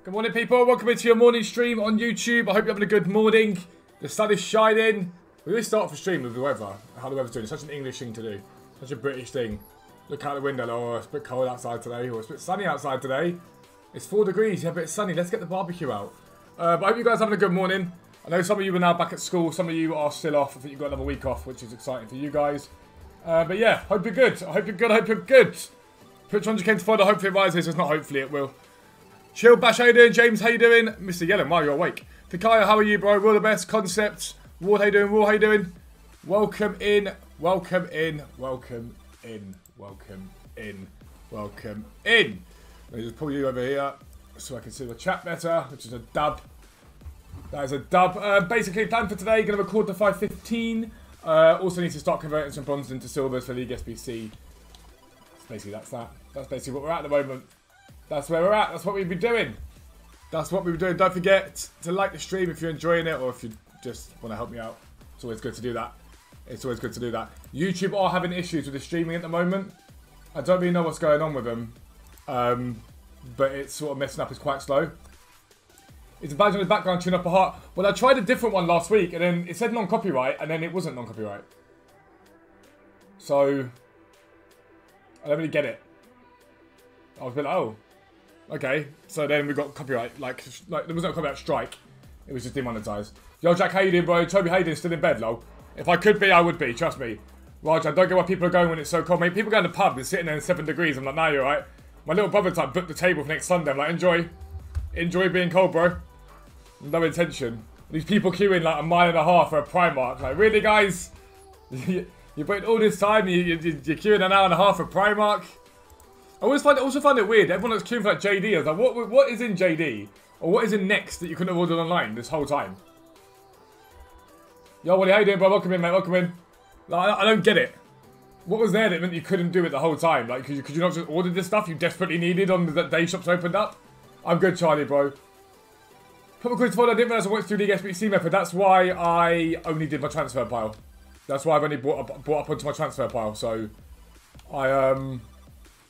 Good morning, people. Welcome into your morning stream on YouTube. I hope you're having a good morning. The sun is shining. We always start off a stream with the weather, how the weather's doing. It's such an English thing to do. Such a British thing. Look out the window. Oh, it's a bit cold outside today. Or it's a bit sunny outside today. It's 4 degrees. Yeah, but it's sunny. Let's get the barbecue out. But I hope you guys are having a good morning. I know some of you are now back at school. Some of you are still off. I think you've got another week off, which is exciting for you guys. But yeah, hope you're good. I hope you're good. I hope you're good. Put 200k to follow. Hopefully it rises. If not, hopefully it will. Chill, Bash, how you doing? James, how you doing? Mr. Yellen, wow, you're awake. Takaya, how are you, bro? We're the best. Concept. Ward, how you doing? Ward, how you doing? Welcome in. Welcome in. Welcome in. Welcome in. Welcome in. Let me just pull you over here so I can see the chat better, which is a dub. That is a dub. Basically, plan for today, going to record the 5:15. Also need to start converting some bronze into silvers for League SBC. Basically, that's that. That's basically what we're at the moment. That's where we're at. That's what we've been doing. That's what we've been doing. Don't forget to like the stream if you're enjoying it or if you just want to help me out. It's always good to do that. It's always good to do that. YouTube are having issues with the streaming at the moment. I don't really know what's going on with them. But it's sort of messing up. It's quite slow. It's a badge on the background tune up a heart. Well, I tried a different one last week and then it said non-copyright and then it wasn't non-copyright. So, I don't really get it. I was a bit like, oh. Okay, so then we got copyright, like there wasn't a copyright strike. It was just demonetized. Yo, Jack, how you doing, bro? Toby Hayden still in bed, lol. If I could be, I would be, trust me. Raj, I don't get why people are going when it's so cold, mate. People go in the pub, they're sitting there in 7 degrees. I'm like, nah, you're right. My little brother's like, booked the table for next Sunday. I'm like, enjoy. Enjoy being cold, bro. No intention. These people queuing like 1.5 miles for a Primark. Like, really, guys? You put all this time, you're queuing 1.5 hours for Primark? I also find it weird. Everyone that's queuing for like JD, I was like, what is in JD? Or what is in Next that you couldn't have ordered online this whole time? Yo, Wally, how you doing, bro? Welcome in, mate. Welcome in. Like, I don't get it. What was there that meant you couldn't do it the whole time? Like, could you not just order this stuff you desperately needed on the day shops opened up? I'm good, Charlie, bro. Couple quick follow. I didn't realize I went through League SBC method. That's why I only did my transfer pile. That's why I've only brought up onto my transfer pile. So,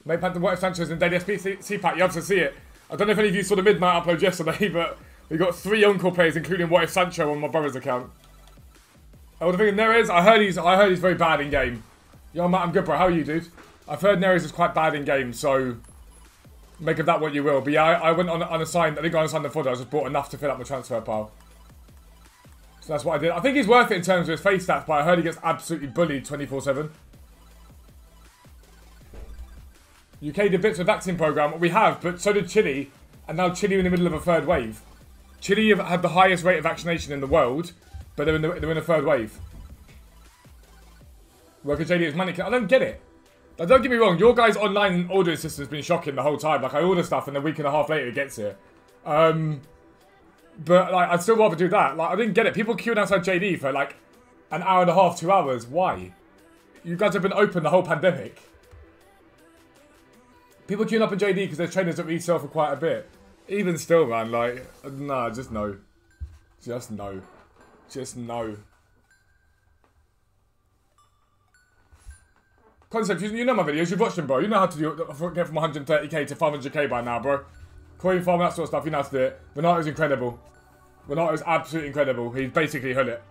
Maybe had the What If Sanchez and Daily SBC pack. You have to see it. I don't know if any of you saw the midnight upload yesterday, but we got 3 Encore players, including What If Sancho on my brother's account. Oh, the thing there is, I heard he's very bad in game. Yo, Matt, I'm good, bro. How are you, dude? I've heard Neres is quite bad in game, so make of that what you will. But yeah, I went on unassigned. I didn't go unassigned the fodder. I just bought enough to fill up my transfer pile. So that's what I did. I think he's worth it in terms of his face stats, but I heard he gets absolutely bullied 24/7. UK did bits of vaccine programme. We have, but so did Chile. And now Chile are in the middle of a 3rd wave. Chile have had the highest rate of vaccination in the world, but they're in a 3rd wave. Worker JD is mannequin. I don't get it. Like, don't get me wrong, your guys' online ordering system has been shocking the whole time. Like, I order stuff and a week and a half later it gets here. But, like, I'd still rather do that. Like, I didn't get it. People queuing outside JD for, like, 1.5 hours, 2 hours. Why? You guys have been open the whole pandemic. People queuing up in JD because there's trainers that resell for quite a bit. Even still, man, like, nah, just no. Just no. Just no. Concept, you know my videos, you've watched them, bro. You know how to do it, get from 130k to 500k by now, bro. Coin farm, that sort of stuff, you know how to do it. Renato's incredible. Renato's absolutely incredible. He's basically Hullet.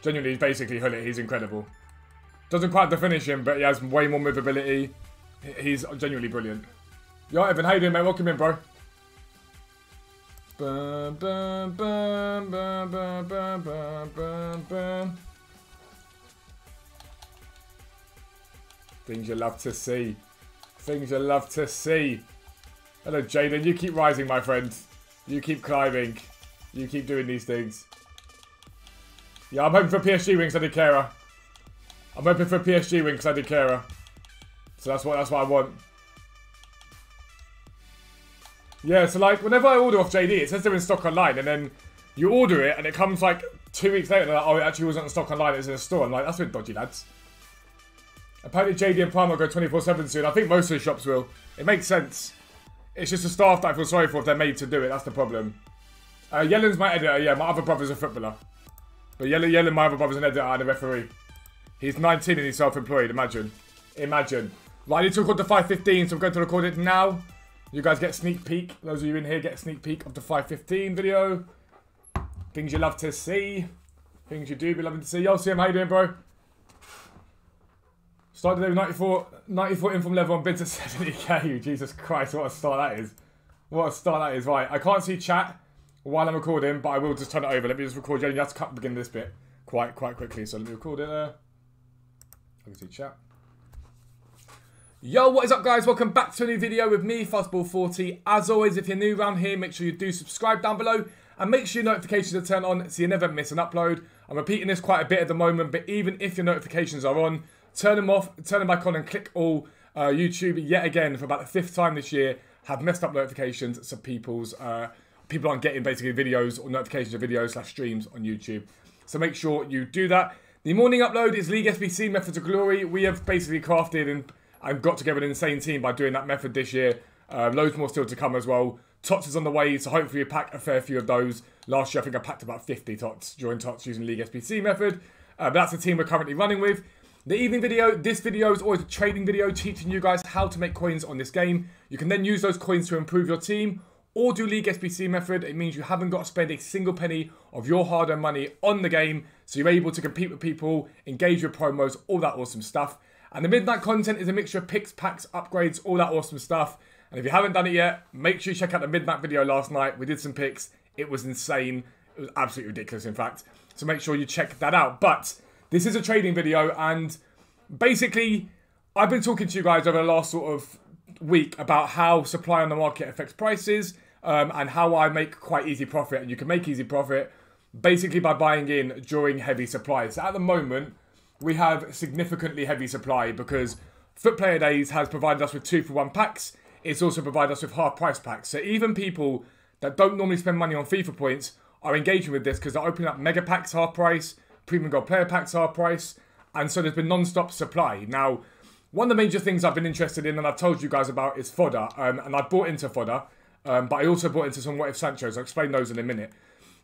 Genuinely, he's basically Hullet. He's incredible. Doesn't quite finish him, but he has way more movability. He's genuinely brilliant. Yo, Evan, how you doing, mate? Welcome in, bro. Bum, bum, bum, bum, bum, bum, bum, bum. Things you love to see. Things you love to see. Hello, Jaden. You keep rising, my friend. You keep climbing. You keep doing these things. Yeah, I'm hoping for a PSG win because I did Kara. I'm hoping for a PSG win because I did Kara. So that's what I want. Yeah, so like whenever I order off JD, it says they're in stock online, and then you order it, and it comes like 2 weeks later. And they're like, oh, it actually wasn't in stock online; it was in a store. I'm like, that's a bit dodgy, lads. Apparently, JD and Prime will go 24/7 soon. I think most of the shops will. It makes sense. It's just the staff that I feel sorry for if they're made to do it. That's the problem. Yellen's my editor. Yeah, my other brother's a footballer. But Yellen, my other brother's an editor and a referee. He's 19 and he's self-employed. Imagine. Imagine. Right, I need to record the 5:15, so I'm going to record it now. You guys get a sneak peek. Those of you in here get a sneak peek of the 5:15 video. Things you love to see. Things you do be loving to see. Yo, CM, how you doing, bro? Started with 94 inform level on bids at 70k. Jesus Christ, what a start that is. What a start that is. Right, I can't see chat while I'm recording, but I will just turn it over. Let me just record you. You have to cut the beginning of this bit quite quickly. So let me record it there. I can see chat. Yo, what is up, guys? Welcome back to a new video with me, Fuzzball40. As always, if you're new around here, make sure you do subscribe down below and make sure your notifications are turned on so you never miss an upload. I'm repeating this quite a bit at the moment, but even if your notifications are on, turn them off, turn them back on and click all. YouTube, yet again, for about the 5th time this year, have messed up notifications so people aren't getting basically videos or notifications of videos / streams on YouTube. So make sure you do that. The morning upload is League SBC Methods of Glory. We have basically crafted and got together an insane team by doing that method this year. Loads more still to come as well. TOTS is on the way, so hopefully we pack a fair few of those. Last year I think I packed about 50 TOTS during TOTS using League SBC method. But that's the team we're currently running with. The evening video, this video is always a trading video teaching you guys how to make coins on this game. You can then use those coins to improve your team or do League SBC method. It means you haven't got to spend a single penny of your hard-earned money on the game, so you're able to compete with people, engage with promos, all that awesome stuff. And the midnight content is a mixture of picks, packs, upgrades, all that awesome stuff. And if you haven't done it yet, make sure you check out the midnight video last night. We did some picks. It was insane. It was absolutely ridiculous, in fact. So make sure you check that out. But this is a trading video, and basically, I've been talking to you guys over the last sort of week about how supply on the market affects prices and how I make quite easy profit. And you can make easy profit basically by buying in during heavy supply. So at the moment, we have significantly heavy supply because Foot Player Days has provided us with 2-for-1 packs. It's also provided us with half price packs. So even people that don't normally spend money on FIFA points are engaging with this because they're opening up mega packs half price, premium gold player packs half price. And so there's been non-stop supply. Now, one of the major things I've been interested in and I've told you guys about is fodder. And I bought into fodder, but I also bought into some What If Sanchos. I'll explain those in a minute.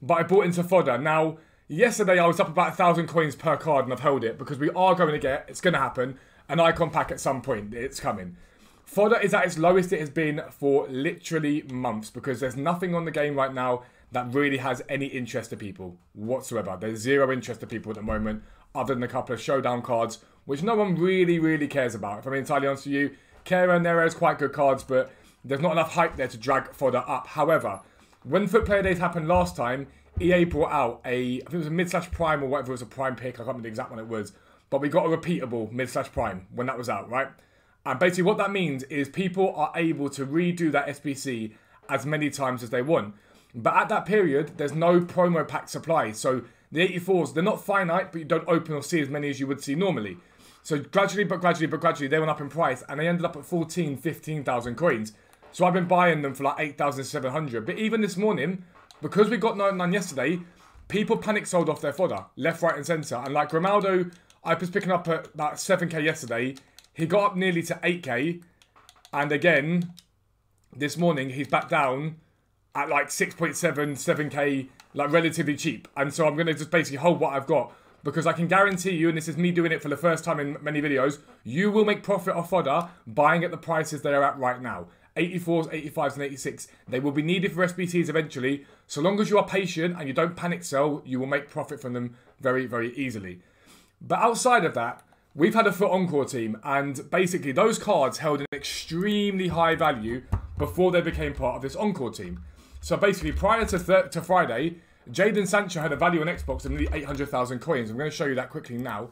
But I bought into fodder. Now, yesterday I was up about 1,000 coins per card and I've held it because we are going to get, it's going to happen, an icon pack at some point. It's coming. Fodder is at its lowest it has been for literally months because there's nothing on the game right now that really has any interest to people whatsoever. There's zero interest to people at the moment other than a couple of showdown cards, which no one really cares about. If I'm entirely honest with you, Kera and Nero is quite good cards, but there's not enough hype there to drag fodder up. However, when Foot Player Days happened last time, EA brought out I think it was a mid/prime or whatever, it was a prime pick, I can't remember the exact one it was, but we got a repeatable mid/prime when that was out, right? And basically what that means is people are able to redo that SBC as many times as they want. But at that period, there's no promo pack supply. So the 84s, they're not finite, but you don't open or see as many as you would see normally. So gradually, they went up in price and they ended up at 14, 15,000 coins. So I've been buying them for like 8,700. But even this morning, because we got none yesterday, people panic sold off their fodder, left, right and centre. And like Ronaldo, I was picking up at about 7k yesterday. He got up nearly to 8k. And again, this morning, he's back down at like 6.7, 7k, like relatively cheap. And so I'm going to just basically hold what I've got because I can guarantee you, and this is me doing it for the first time in many videos, you will make profit off fodder buying at the prices they are at right now. 84s, 85s and 86. They will be needed for SBCs eventually. So long as you are patient and you don't panic sell, you will make profit from them very easily. But outside of that, we've had a Foot Encore team and basically those cards held an extremely high value before they became part of this Encore team. So basically, prior to Friday, Jadon Sancho had a value on Xbox of nearly 800,000 coins. I'm going to show you that quickly now.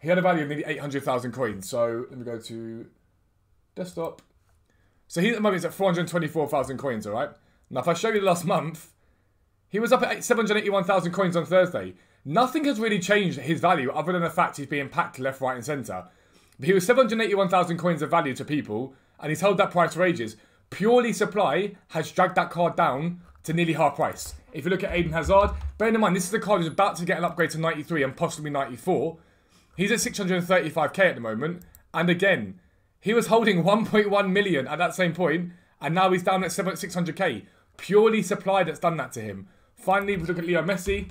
He had a value of nearly 800,000 coins. So let me go to desktop. So he at the moment is at 424,000 coins, all right? Now, if I show you the last month, he was up at 781,000 coins on Thursday. Nothing has really changed his value other than the fact he's being packed left, right and centre. But he was 781,000 coins of value to people, and he's held that price for ages. Purely supply has dragged that card down to nearly half price. If you look at Eden Hazard, bearing in mind, this is the card who's about to get an upgrade to 93 and possibly 94. He's at 635k at the moment. And again, he was holding 1.1 million at that same point, and now he's down at 600k. Purely supply that's done that to him. Finally, we look at Leo Messi.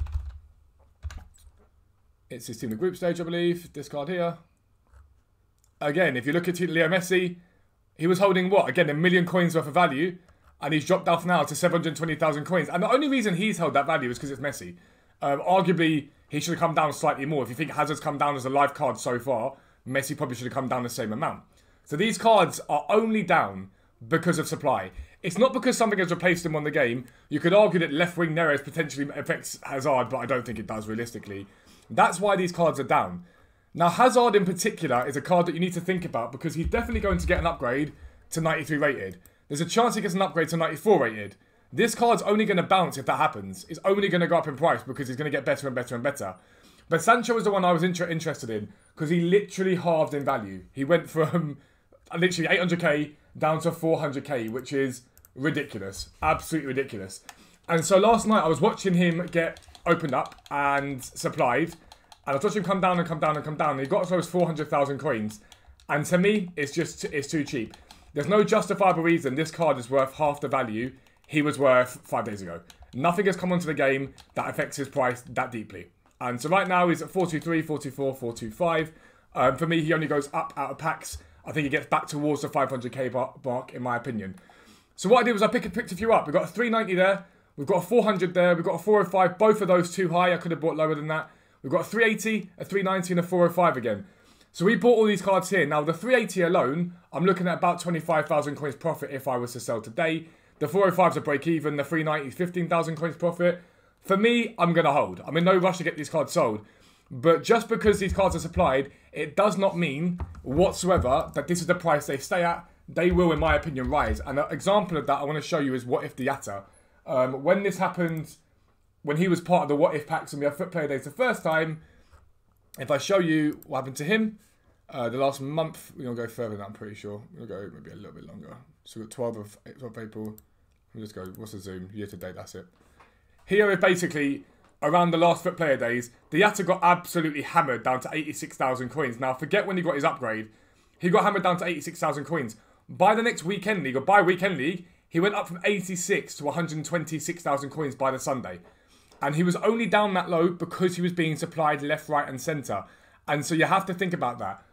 It's his team in the group stage, I believe. This card here. Again, if you look at Leo Messi, He was holding what? Again, 1 million coins worth of value. And he's dropped off now to 720,000 coins. And the only reason he's held that value is because it's Messi. Arguably, he should have come down slightly more. If you think Hazard's come down as a live card so far, Messi probably should have come down the same amount. So these cards are only down because of supply. It's not because something has replaced him on the game. You could argue that left-wing Neres potentially affects Hazard, but I don't think it does realistically. That's why these cards are down. Now, Hazard in particular is a card that you need to think about because he's definitely going to get an upgrade to 93 rated. There's a chance he gets an upgrade to 94 rated. This card's only going to bounce if that happens. It's only going to go up in price because he's going to get better and better and better. But Sancho was the one I was interested in because he literally halved in value. He went from literally 800k down to 400k, which is ridiculous. Absolutely ridiculous. And so last night I was watching him get opened up and supplied. And I was watching him come down and come down and come down. And he got as low as 400,000 coins. And to me, it's too cheap. There's no justifiable reason this card is worth half the value he was worth 5 days ago. Nothing has come onto the game that affects his price that deeply. And so right now he's at 423, 424, 425. For me, he only goes up out of packs. I think he gets back towards the 500k mark, in my opinion. So what I did was I picked a few up. We've got a 390 there. We've got a 400 there. We've got a 405. Both of those too high. I could have bought lower than that. We've got a 380, a 390, and a 405 again. So we bought all these cards here. Now, the 380 alone, I'm looking at about 25,000 coins profit if I was to sell today. The 405's a break even. The 390 is 15,000 coins profit. For me, I'm going to hold. I'm in no rush to get these cards sold. But just because these cards are supplied, it does not mean whatsoever that this is the price they stay at. They will, in my opinion, rise. And an example of that I want to show you is What If Diatta. When this happened, when he was part of the What If packs and we had Foot Player Days the first time, if I show you what happened to him, the last month, we're going to go further than that, I'm pretty sure. We're going to go maybe a little bit longer. So we've got 12 of April. Let me just go, what's the zoom? Year to date, that's it. Here is basically, around the last Foot Player Days, Diatta got absolutely hammered down to 86,000 coins. Now, forget when he got his upgrade. He got hammered down to 86,000 coins. By the next Weekend League, or by Weekend League, he went up from 86 to 126,000 coins by the Sunday. And he was only down that low because he was being supplied left, right, and centre. And so you have to think about that.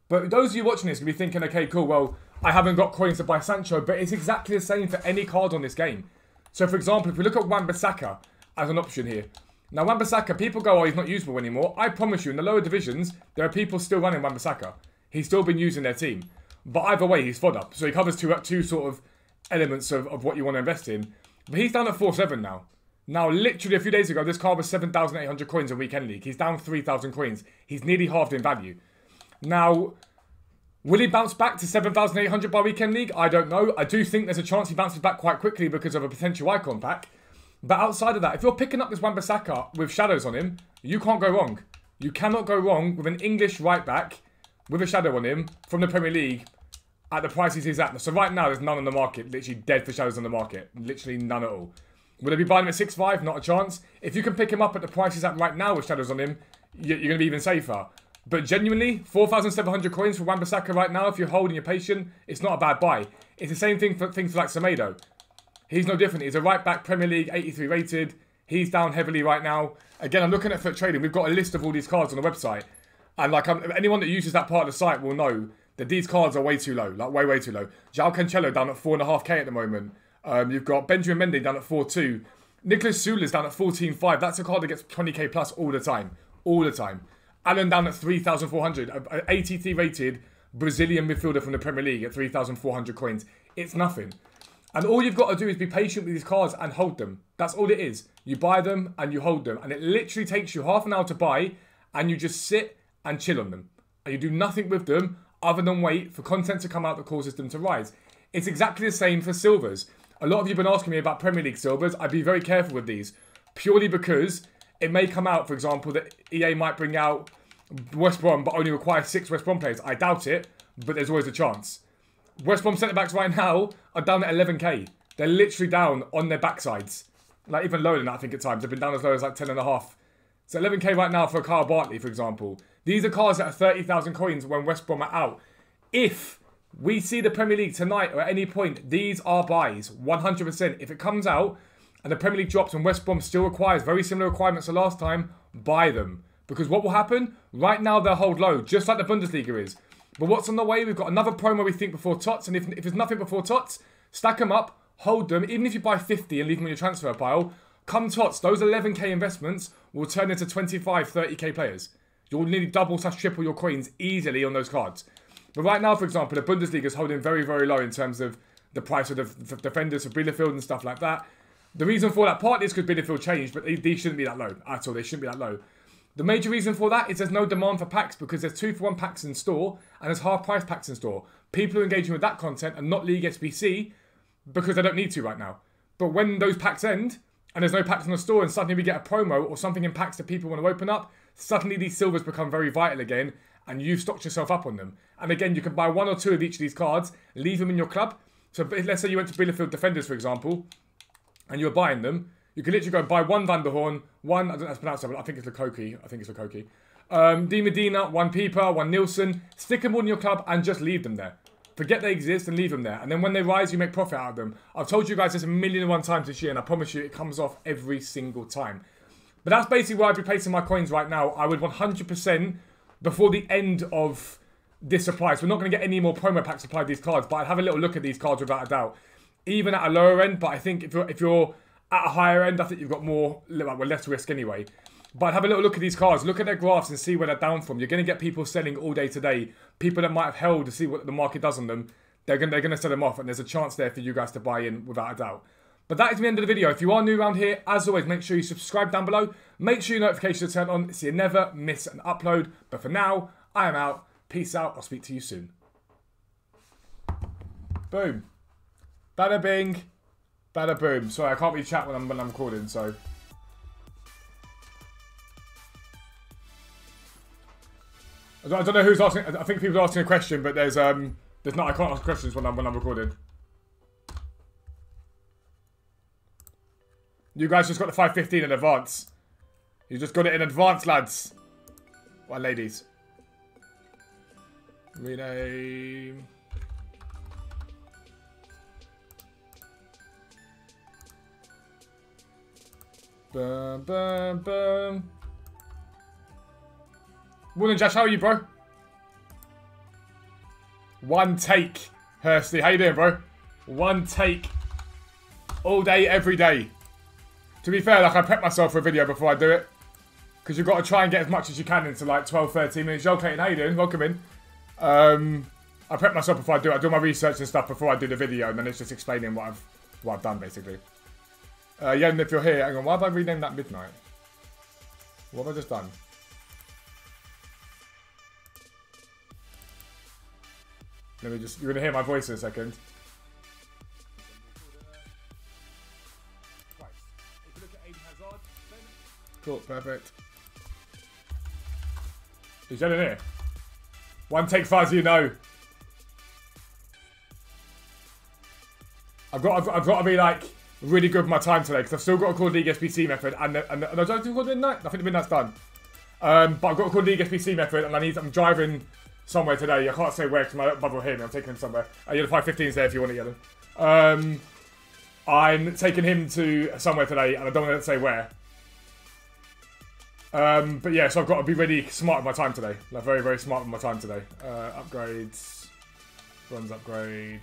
But those of you watching this will be thinking, okay, cool, well, I haven't got coins to buy Sancho, but it's exactly the same for any card on this game. So, for example, if we look at Wan-Bissaka as an option here. Now, Wan-Bissaka, people go, oh, he's not usable anymore. I promise you, in the lower divisions, there are people still running Wan-Bissaka. He's still been using their team. But either way, he's fodder. So he covers two sort of elements of what you want to invest in. But he's down at 4.7 now. Now, literally a few days ago, this card was 7,800 coins in Weekend League. He's down 3,000 coins. He's nearly halved in value. Now, will he bounce back to 7,800 by Weekend League? I don't know. I do think there's a chance he bounces back quite quickly because of a potential icon pack. But outside of that, if you're picking up this Wan-Bissaka with shadows on him, you can't go wrong. You cannot go wrong with an English right back with a shadow on him from the Premier League at the prices he's at. So right now, there's none on the market. Literally dead for shadows on the market. Literally none at all. Would I be buying him at 6.5? Not a chance. If you can pick him up at the price he's at right now with shadows on him, you're going to be even safer. But genuinely, 4,700 coins for Wan-Bissaka right now, if you're holding, you're patient, it's not a bad buy. It's the same thing for things like Semedo. He's no different. He's a right-back, Premier League, 83 rated. He's down heavily right now. Again, I'm looking at Foot Trading. We've got a list of all these cards on the website. And like anyone that uses that part of the site will know that these cards are way too low. Like way, way too low. João Cancelo down at 4.5k at the moment. You've got Benjamin Mendy down at 4.2. Nicolas Sula's down at 14.5. That's a card that gets 20k plus all the time. All the time. Allen down at 3,400. An ATT rated Brazilian midfielder from the Premier League at 3,400 coins. It's nothing. And all you've got to do is be patient with these cards and hold them. That's all it is. You buy them and you hold them. And it literally takes you half an hour to buy. And you just sit and chill on them. And you do nothing with them other than wait for content to come out that causes them to rise. It's exactly the same for silvers. A lot of you have been asking me about Premier League silvers. I'd be very careful with these. Purely because it may come out, for example, that EA might bring out West Brom but only require 6 West Brom players. I doubt it, but there's always a chance. West Brom centre-backs right now are down at 11k. They're literally down on their backsides. Like even lower than that, I think, at times. They've been down as low as like 10.5. So 11k right now for a Kyle Bartley, for example. These are cards that are 30,000 coins when West Brom are out. If we see the Premier League tonight or at any point, these are buys, 100%. If it comes out and the Premier League drops and West Brom still requires very similar requirements to last time, buy them. Because what will happen? Right now they'll hold low, just like the Bundesliga is. But what's on the way? We've got another promo we think before TOTS. And if there's nothing before TOTS, stack them up, hold them. Even if you buy 50 and leave them in your transfer pile, come TOTS, those 11k investments will turn into 25, 30k players. You'll nearly double / triple your coins easily on those cards. But right now, for example, the Bundesliga is holding very, very low in terms of the price of the defenders for Bielefeld and stuff like that. The reason for that partly is because Bielefeld changed, but these shouldn't be that low at all. They shouldn't be that low. The major reason for that is there's no demand for packs because there's 2-for-1 packs in store and there's half-price packs in store. People are engaging with that content and not League SBC because they don't need to right now. But when those packs end and there's no packs in the store and suddenly we get a promo or something in packs that people want to open up, suddenly these silvers become very vital again and you've stocked yourself up on them. And again, you can buy 1 or 2 of each of these cards, leave them in your club. So let's say you went to Bielefeld Defenders, for example, and you were buying them. You can literally go and buy 1 Van der Horn, 1, I don't know how to pronounce it, but I think it's Lukoki. Di Medina, 1 Pieper, 1 Nielsen. Stick them all in your club and just leave them there. Forget they exist and leave them there. And then when they rise, you make profit out of them. I've told you guys this 1,000,001 times this year, and I promise you it comes off every single time. But that's basically where I'd be placing my coins right now. I would 100%, before the end of this supply. So we're not going to get any more promo packs supplied these cards, but I'd have a little look at these cards without a doubt. Even at a lower end, but I think if you're at a higher end, I think you've got less risk anyway. But I'd have a little look at these cards, look at their graphs and see where they're down from. You're going to get people selling all day today. People that might have held to see what the market does on them, they're going to sell them off, and there's a chance there for you guys to buy in without a doubt. But that is the end of the video. If you are new around here, as always, make sure you subscribe down below. Make sure your notifications are turned on so you never miss an upload. But for now, I am out. Peace out. I'll speak to you soon. Boom. Bada bing. Bada boom. Sorry, I can't really chat when I'm recording, so. I don't know who's asking. I think people are asking a question, but there's not. I can't ask questions when I'm recording. You guys just got the 515 in advance. You just got it in advance, lads. Well, ladies. Rename. Boom, boom, boom. Morning, Josh. How are you, bro? One take, Hursty. How you doing, bro? One take. All day, every day. To be fair, like, I prep myself for a video before I do it. Because you've got to try and get as much as you can into, like, 12, 13 minutes. Yo, Clayton, how you doing? Welcome in. I prep myself before I do it. I do my research and stuff before I do the video. And then it's just explaining what I've done, basically. Yeah, and if you're here, hang on. Why have I renamed that Midnight? What have I just done? Let me just... You're going to hear my voice in a second. Cool, perfect. He's in here. One take Fuzz, you know. I've got to be like really good with my time today because I've still got to call League SBC method and I don't think midnight. I think the midnight's done. But I've got to call League SBC method and I'm driving somewhere today. I can't say where because my brother will hear me. I'm taking him somewhere. Yeah, the 515's there if you want to get him. I'm taking him to somewhere today and I don't want to say where. But yeah, so I've got to be really smart with my time today. Like very, very smart with my time today. Upgrades. Runs upgrade.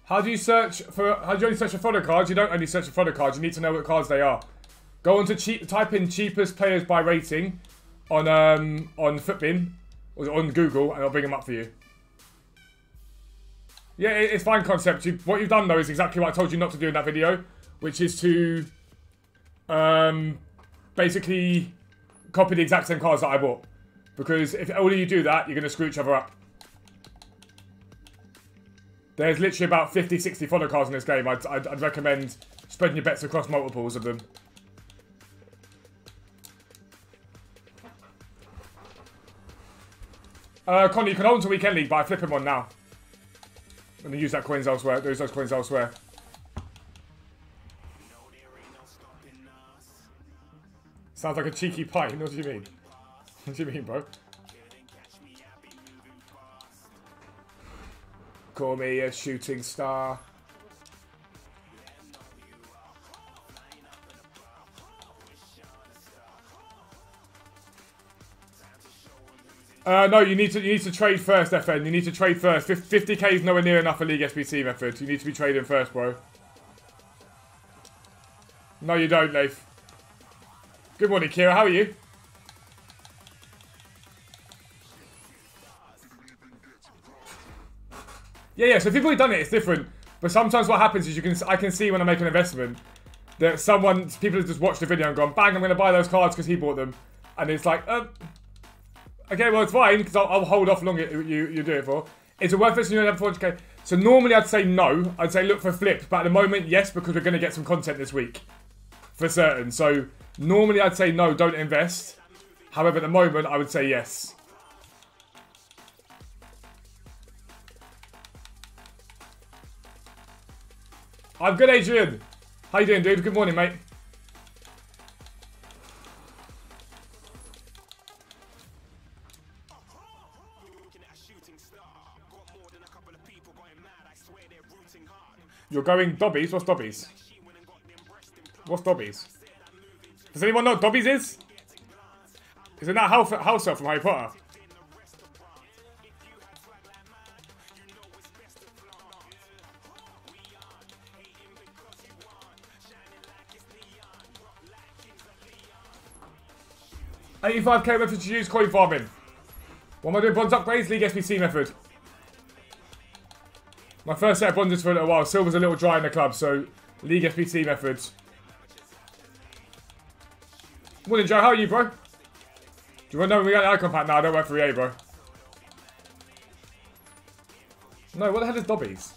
How do you only search for photo cards? You don't only search for photo cards. You need to know what cards they are. Go on to type in cheapest players by rating on Footbin or on Google, and I'll bring them up for you. Yeah, it's fine concept. What you've done though is exactly what I told you not to do in that video, which is to basically copy the exact same cards that I bought. Because if only you do that, you're going to screw each other up. There's literally about 50, 60 follow cards in this game. I'd recommend spreading your bets across multiples of them. Connie, you can hold until Weekend League, but I flip him on now. I'm going to use that coins elsewhere. Use those coins elsewhere. Sounds like a cheeky pie. What do you mean? What do you mean, bro? Call me a shooting star. No, you need to trade first, FN. You need to trade first. 50k is nowhere near enough for League SBC method. You need to be trading first, bro. No, you don't, Leif. Good morning, Kira. How are you? Yeah. So if you've already done it, it's different. But sometimes what happens is I can see when I make an investment that people have just watched the video and gone, bang, I'm going to buy those cards because he bought them, and it's like, okay, well it's fine because I'll hold off long you do it for. Is it worth it? You have 400k. So normally I'd say no. I'd say look for flips, but at the moment yes, because we're going to get some content this week for certain. So normally I'd say no, don't invest. However, at the moment I would say yes. I'm good, Adrian. How you doing, dude? Good morning, mate. You're going Dobbies? What's Dobbies? What's Dobbies? Does anyone know what Dobbies is? Isn't that house elf from Harry Potter? $85k method to use coin farming. What am I doing? Bronze upgrades? League SBC method. My first set of bronzes for a little while. Silver's a little dry in the club, so League SBC methods. Morning, Joe. How are you, bro? Do you want to know when we got the icon pack? No, I don't work for EA, bro. No, what the hell is Dobbies?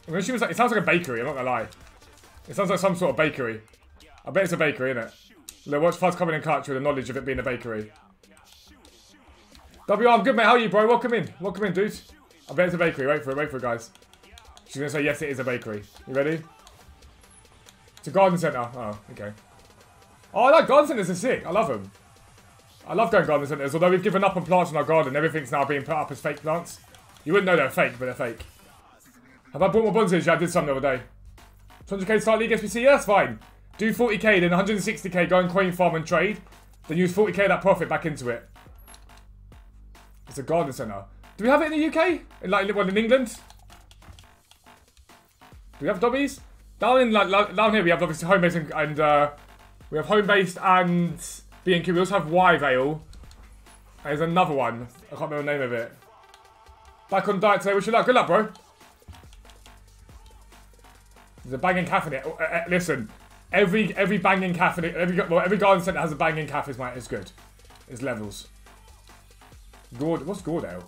I mean, it sounds like a bakery, I'm not gonna lie. It sounds like some sort of bakery. I bet it's a bakery, innit? Look, watch Fuzz coming in clutch with the knowledge of it being a bakery. W, I'm good, mate. How are you, bro? Welcome in. Welcome in, dude. I bet it's a bakery. Wait for it, guys. She's gonna say, yes, it is a bakery. You ready? It's a garden centre. Oh, okay. Oh, I like garden centres. Are sick. I love them. I love going garden centres. Although we've given up on plants in our garden, everything's now being put up as fake plants. You wouldn't know they're fake, but they're fake. Have I bought more bonsais? Yeah, I did some the other day. 200k to start League SBC? Yeah, that's fine. Do 40k, then 160k, go and coin farm and trade. Then use 40k of that profit back into it. It's a garden centre. Do we have it in the UK? In England? Do we have Dobbies? Down here we have obviously home based and we have home based and B&Q. We also have Y Vale. There's another one. I can't remember the name of it. Back on diet today. Wish you luck. Good luck, bro. There's a banging calf in it. Listen, every banging calf in it. Every garden centre has a banging calf. It's good. It's levels. What's Gordale?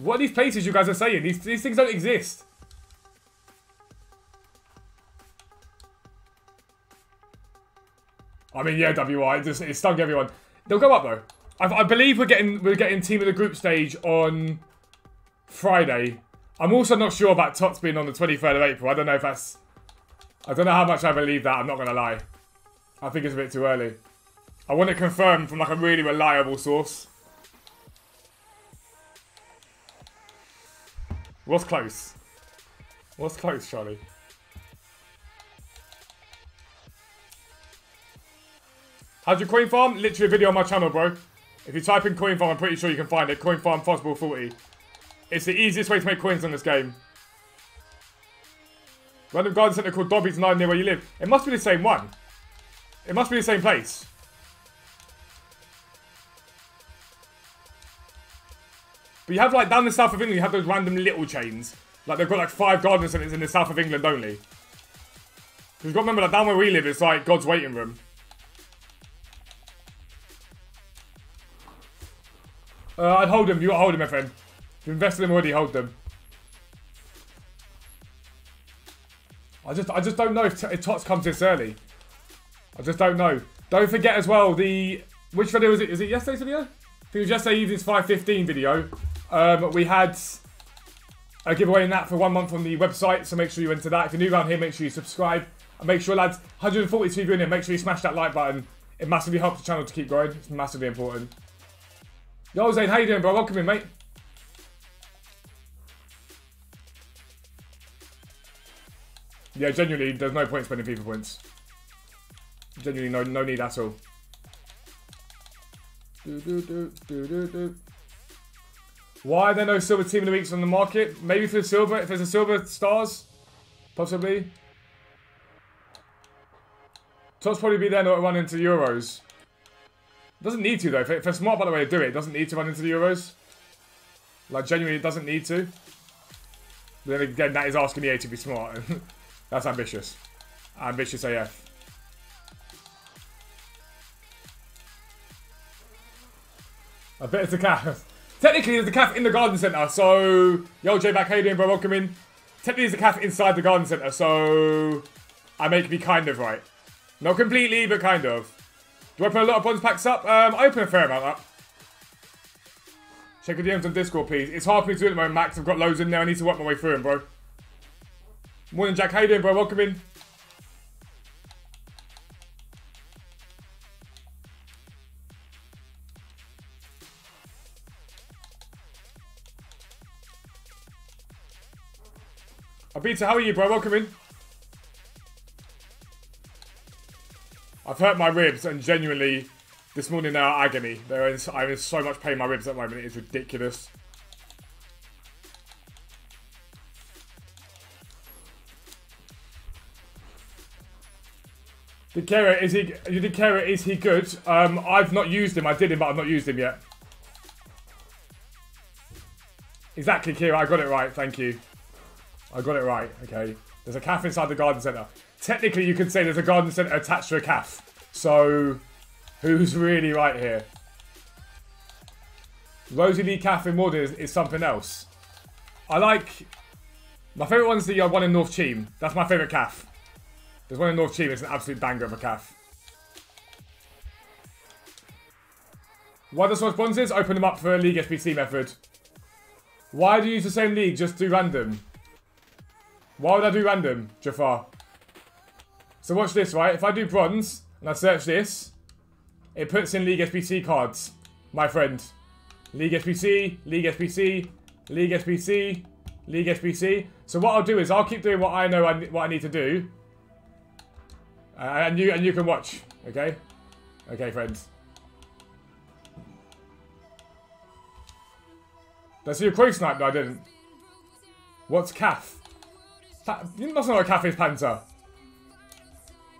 What are these places you guys are saying? These things don't exist. I mean, yeah, WI, it stung everyone. They'll go up though. I believe we're getting team of the group stage on Friday. I'm also not sure about TOTS being on the 23rd of April. I don't know if that's... I don't know how much I believe that. I'm not gonna lie. I think it's a bit too early. I want it confirmed from like a really reliable source. What's close? What's close, Charlie? How'd you coin farm? Literally a video on my channel, bro. If you type in coin farm, I'm pretty sure you can find it. Coin farm Fuzzball40. It's the easiest way to make coins on this game. Random garden centre called Dobby's 9 near where you live. It must be the same one. It must be the same place. But you have like down the south of England, you have those random little chains. Like they've got like 5 garden centres in the south of England only. Because you've got to remember that down where we live, it's like God's waiting room. I'd hold them. You got to hold them, my friend. If you invested in them already, hold them. I just don't know if TOTS comes this early. I just don't know. Don't forget as well the... Which video was it? Is it yesterday's video? I think it was yesterday evening's 5:15 video. We had a giveaway in that for 1 month on the website, so make sure you enter that. If you're new around here, make sure you subscribe. And make sure, lads, 142 of you in here, make sure you smash that like button. It massively helps the channel to keep growing. It's massively important. Yo, Zane, how you doing, bro? Welcome in, mate. Yeah, genuinely, there's no point spending FIFA points. Genuinely, no need at all. Why are there no silver team of the weeks on the market? Maybe for the silver, if there's a silver stars, possibly. TOTS probably be there not run into Euros. Doesn't need to though. If they're smart by the way to do it, it doesn't need to run into the Euros. Like genuinely, it doesn't need to. But then again, that is asking EA to be smart. That's ambitious. Ambitious AF. I bet it's a calf. Technically, there's a calf in the garden centre, so... Yo, J-Back, how you doing, bro? Welcome in. Technically, there's a calf inside the garden centre, so... I make me kind of right. Not completely, but kind of. Do I open a lot of bronze packs up? I open a fair amount up. Check the DMs on Discord, please. It's hard for me to do at the moment, Max. I've got loads in there. I need to work my way through them, bro. Morning, Jack. How you doing, bro? Welcome in. Abita, how are you, bro? Welcome in. I've hurt my ribs, and genuinely, this morning they are agony. I'm in so much pain in my ribs at the moment. It is ridiculous. Did Kera, is he good? I've not used him. I did him, but I've not used him yet. Exactly, Kira. I got it right. Thank you. I got it right. Okay. There's a calf inside the garden centre. Technically, you could say there's a garden centre attached to a calf. So, who's really right here? Rosie Lee calf in Morden is something else. I like... My favourite one's the one in North Cheam. That's my favourite calf. There's one in North Cheam. It's an absolute banger of a calf. Why does source bronzes? Open them up for a League SBC method. Why do you use the same league? Just do random. Why would I do random, Jafar? So watch this, right? If I do bronze, and I search this, it puts in League SBC cards. My friend. League SBC, League SBC, League SBC, League SBC. So what I'll do is I'll keep doing what I know what I need to do. And you can watch, okay? Okay, friends. Did I see a crow snipe? No, I didn't. What's calf? You must know what a calf is, Panther.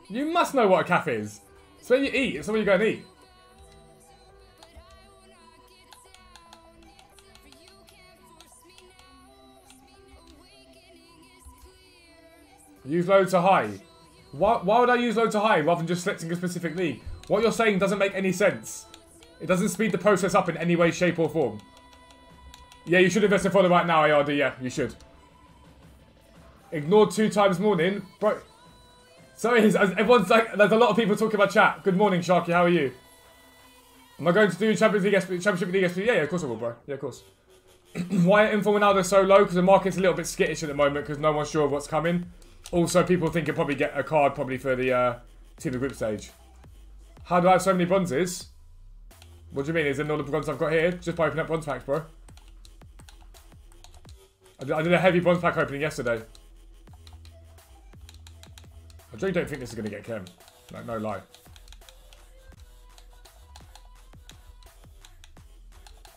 You must know what a calf is. It's when you eat. It's when you go and eat. Use low to high. Why would I use low to high rather than just selecting a specific league? What you're saying doesn't make any sense. It doesn't speed the process up in any way, shape or form. Yeah, you should invest in follow right now, ARD. Yeah, you should. Ignored 2 times morning. Bro. Sorry, everyone's like, there's a lot of people talking about chat. Good morning, Sharky. How are you? Am I going to do Championship League SP? Yeah, of course I will, bro. Yeah, of course. Why are info Ronaldo so low? Because the market's a little bit skittish at the moment because no one's sure what's coming. Also, people think you'll probably get a card probably for the team of group stage. How do I have so many bronzes? What do you mean? Is it all the bronze I've got here? Just by opening up bronze packs, bro. I did a heavy bronze pack opening yesterday. I really don't think this is going to get Chem. Like, no lie.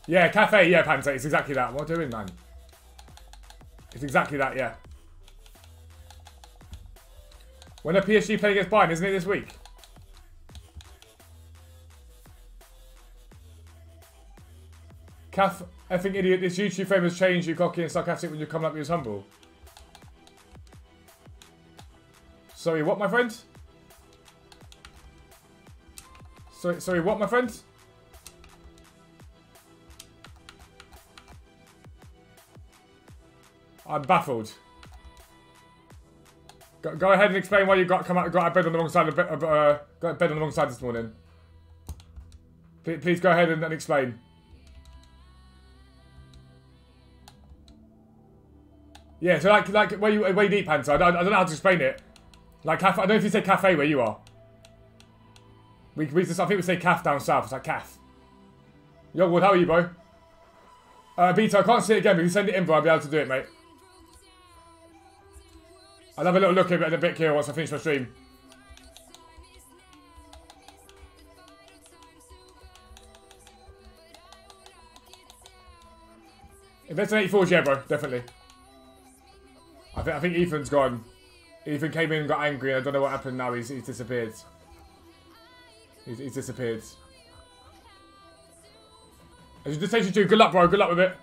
Yeah, cafe, yeah, Panther. It's exactly that. What am I doing, man? It's exactly that, yeah. When are PSG playing against Bayern? Isn't it this week? Caff, effing idiot. This YouTube fame has changed you cocky and sarcastic when you come up with your humble. Sorry, what, my friend? Sorry, what, my friend? I'm baffled. Go ahead and explain why you got out of bed on the wrong side got out of bed on the wrong side this morning. Please go ahead and explain. Yeah, so like where you eat, Panther. I don't know how to explain it. Like cafe, I don't know if you say cafe where you are. I think we say calf down south. It's like calf. Yo, Wood, how are you, bro? Beta, I can't see it again, but if you send it in, bro, I'll be able to do it, mate. I'll have a little look at it in a bit here once I finish my stream. If it's an 84s, yeah, bro, definitely. I think Ethan's gone. Ethan came in and got angry, and I don't know what happened now. He's disappeared. He's disappeared. As you station 2, good luck, bro. Good luck with it.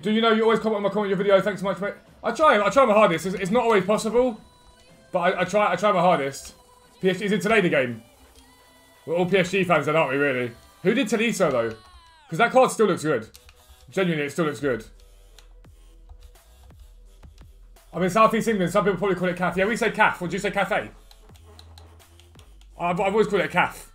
Do you know you always comment on my comment your video? Thanks so much, mate. I try my hardest. It's not always possible, but I try my hardest. PSG, is it today the game? We're all PSG fans then, aren't we, really? Who did Taliso, though? Because that card still looks good. Genuinely, it still looks good. I'm in South East England. Some people probably call it CAF. Yeah, we say CAF. Would you say cafe? I've always called it a CAF.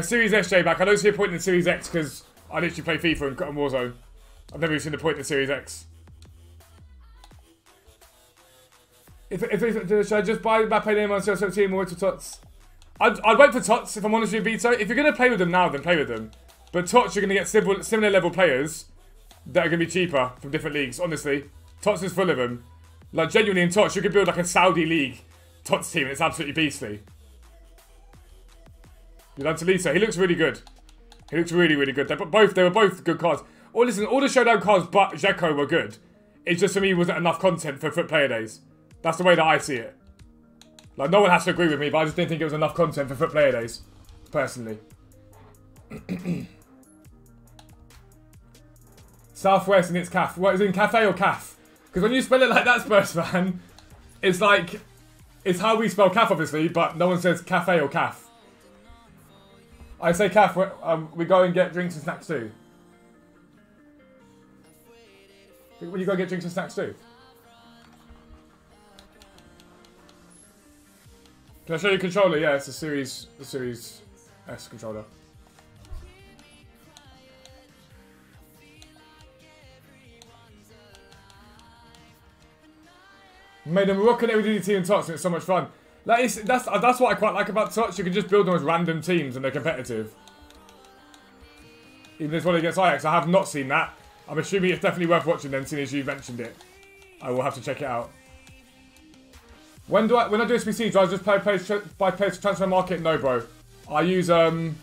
Series SJ back. I don't see a point in the Series X because I literally play FIFA and Warzone. I've never seen the point in the Series X. Should I just buy Mbappe name on 17 or wait for TOTS? I'd wait for TOTS if I'm honest with you, Vito. If you're going to play with them now, then play with them. But TOTS, you're going to get similar level players that are going to be cheaper from different leagues, honestly. TOTS is full of them. Like, genuinely in TOTS, you could build like a Saudi league TOTS team and it's absolutely beastly. You're done to Lisa. He looks really good. He looks really, really good. They were both good cards. Oh, listen, all the showdown cards but Dzeko were good. It's just for me wasn't enough content for FUT Player Days. That's the way that I see it. Like, no one has to agree with me, but I just didn't think it was enough content for FUT Player Days. Personally. Southwest and it's CAF. What, is it in cafe or CAF? Because when you spell it like that, Spurs fan, it's like, it's how we spell CAF, obviously, but no one says cafe or CAF. I say CAF, we go and get drinks and snacks too. Will you go get drinks and snacks too? Can I show you a controller? Yeah, it's the Series S controller. Made a Moroccan LED team and TOTS and it's so much fun. That's what I quite like about TOTS. You can just build them as random teams and they're competitive. Even as well against Ajax. I have not seen that. I'm assuming it's definitely worth watching then, seeing as you mentioned it. I will have to check it out. When I do SBC, do I just buy players to transfer market? No, bro. I use the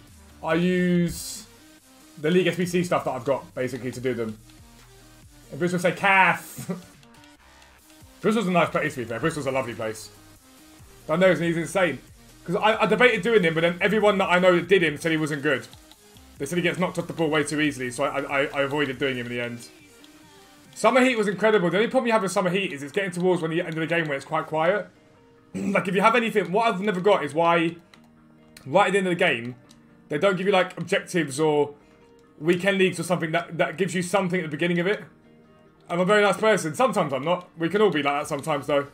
League SBC stuff that I've got, basically, to do them. And Bruce will say, CAF! Bristol's a nice place, to be fair. Bristol's a lovely place. But I know he's insane. Because I debated doing him, but then everyone that I know that did him said he wasn't good. They said he gets knocked off the ball way too easily, so I avoided doing him in the end. Summer Heat was incredible. The only problem you have with Summer Heat is it's getting towards when the end of the game where it's quite quiet. Like, if you have anything... What I've never got is why, right at the end of the game, they don't give you, like, objectives or weekend leagues or something that gives you something at the beginning of it. I'm a very nice person. Sometimes I'm not. We can all be like that sometimes, though.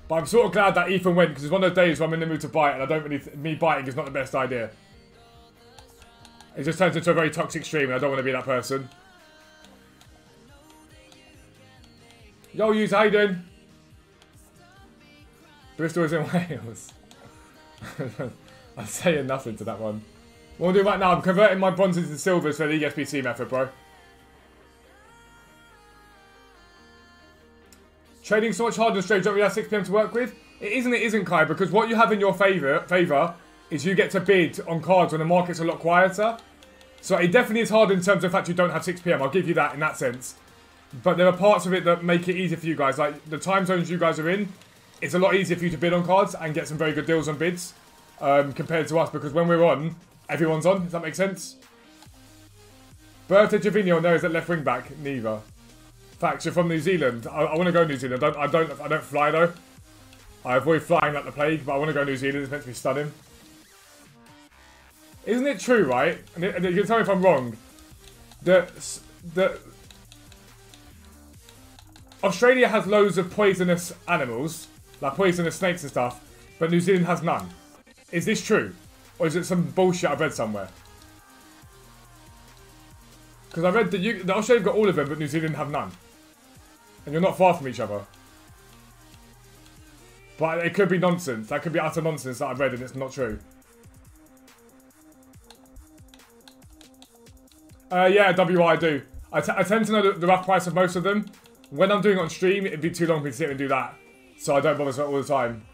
But I'm sort of glad that Ethan went, because it's one of those days where I'm in the mood to bite, and I don't really... Me biting is not the best idea. It just turns into a very toxic stream, and I don't want to be that person. Yo, user, how you doing? Bristol is in Wales. I'm saying nothing to that one. What I'm doing right now, I'm converting my bronzes into silvers for the League SBC method, bro. Trading so much harder and straight, don't we have 6 PM to work with? It isn't, Kai, because what you have in your favour is you get to bid on cards when the market's a lot quieter. So it definitely is hard in terms of the fact you don't have 6 PM. I'll give you that in that sense. But there are parts of it that make it easier for you guys. Like, the time zones you guys are in, it's a lot easier for you to bid on cards and get some very good deals on bids compared to us. Because when we're on, everyone's on. Does that make sense? Birthday Javinho, no, is that left wing back? Neither. Facts, you're from New Zealand. I want to go to New Zealand. I don't fly, though. I avoid flying like the plague, but I want to go to New Zealand. It's meant to be stunning. Isn't it true, right? And you can tell me if I'm wrong. That Australia has loads of poisonous animals, like poisonous snakes and stuff, but New Zealand has none. Is this true? Or is it some bullshit I've read somewhere? Because I read that Australia got all of them, but New Zealand have none. And you're not far from each other. But it could be nonsense. That could be utter nonsense that I've read and it's not true. Yeah, WI I do. I tend to know the rough price of most of them. When I'm doing it on stream, it'd be too long for me to sit and do that. So I don't bother all the time.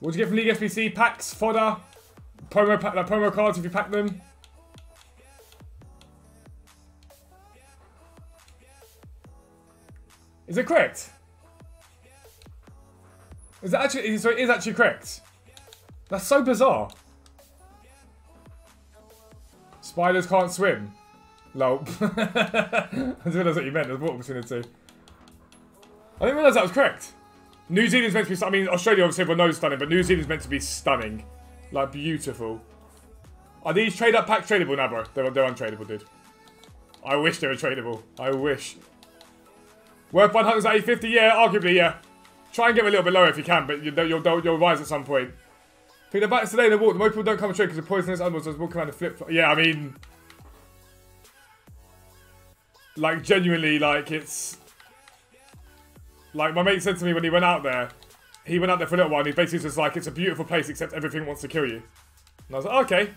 What do you get from League SBC? Packs, fodder, promo cards if you pack them. Is it correct? Is it actually? So it is actually correct. That's so bizarre. Spiders can't swim. Lol. I didn't realise what you meant. There's water between the two. I didn't realise that was correct. New Zealand's meant to be. I mean, Australia obviously everyone knows stunning, but New Zealand's meant to be stunning, like beautiful. Are these trade up packs tradable now, bro? They're untradeable, dude. I wish they were tradable. I wish. Worth 100 at 850? Yeah, arguably, yeah. Try and get them a little bit lower if you can, but you'll rise at some point. Pick the bats today in the walk. The most people don't come and trade because they're poisonous animals. Just walk around and flip. Yeah, I mean, like genuinely, like it's like my mate said to me when he went out there. He went out there for a little while and he basically just like, it's a beautiful place except everything wants to kill you. And I was like, okay.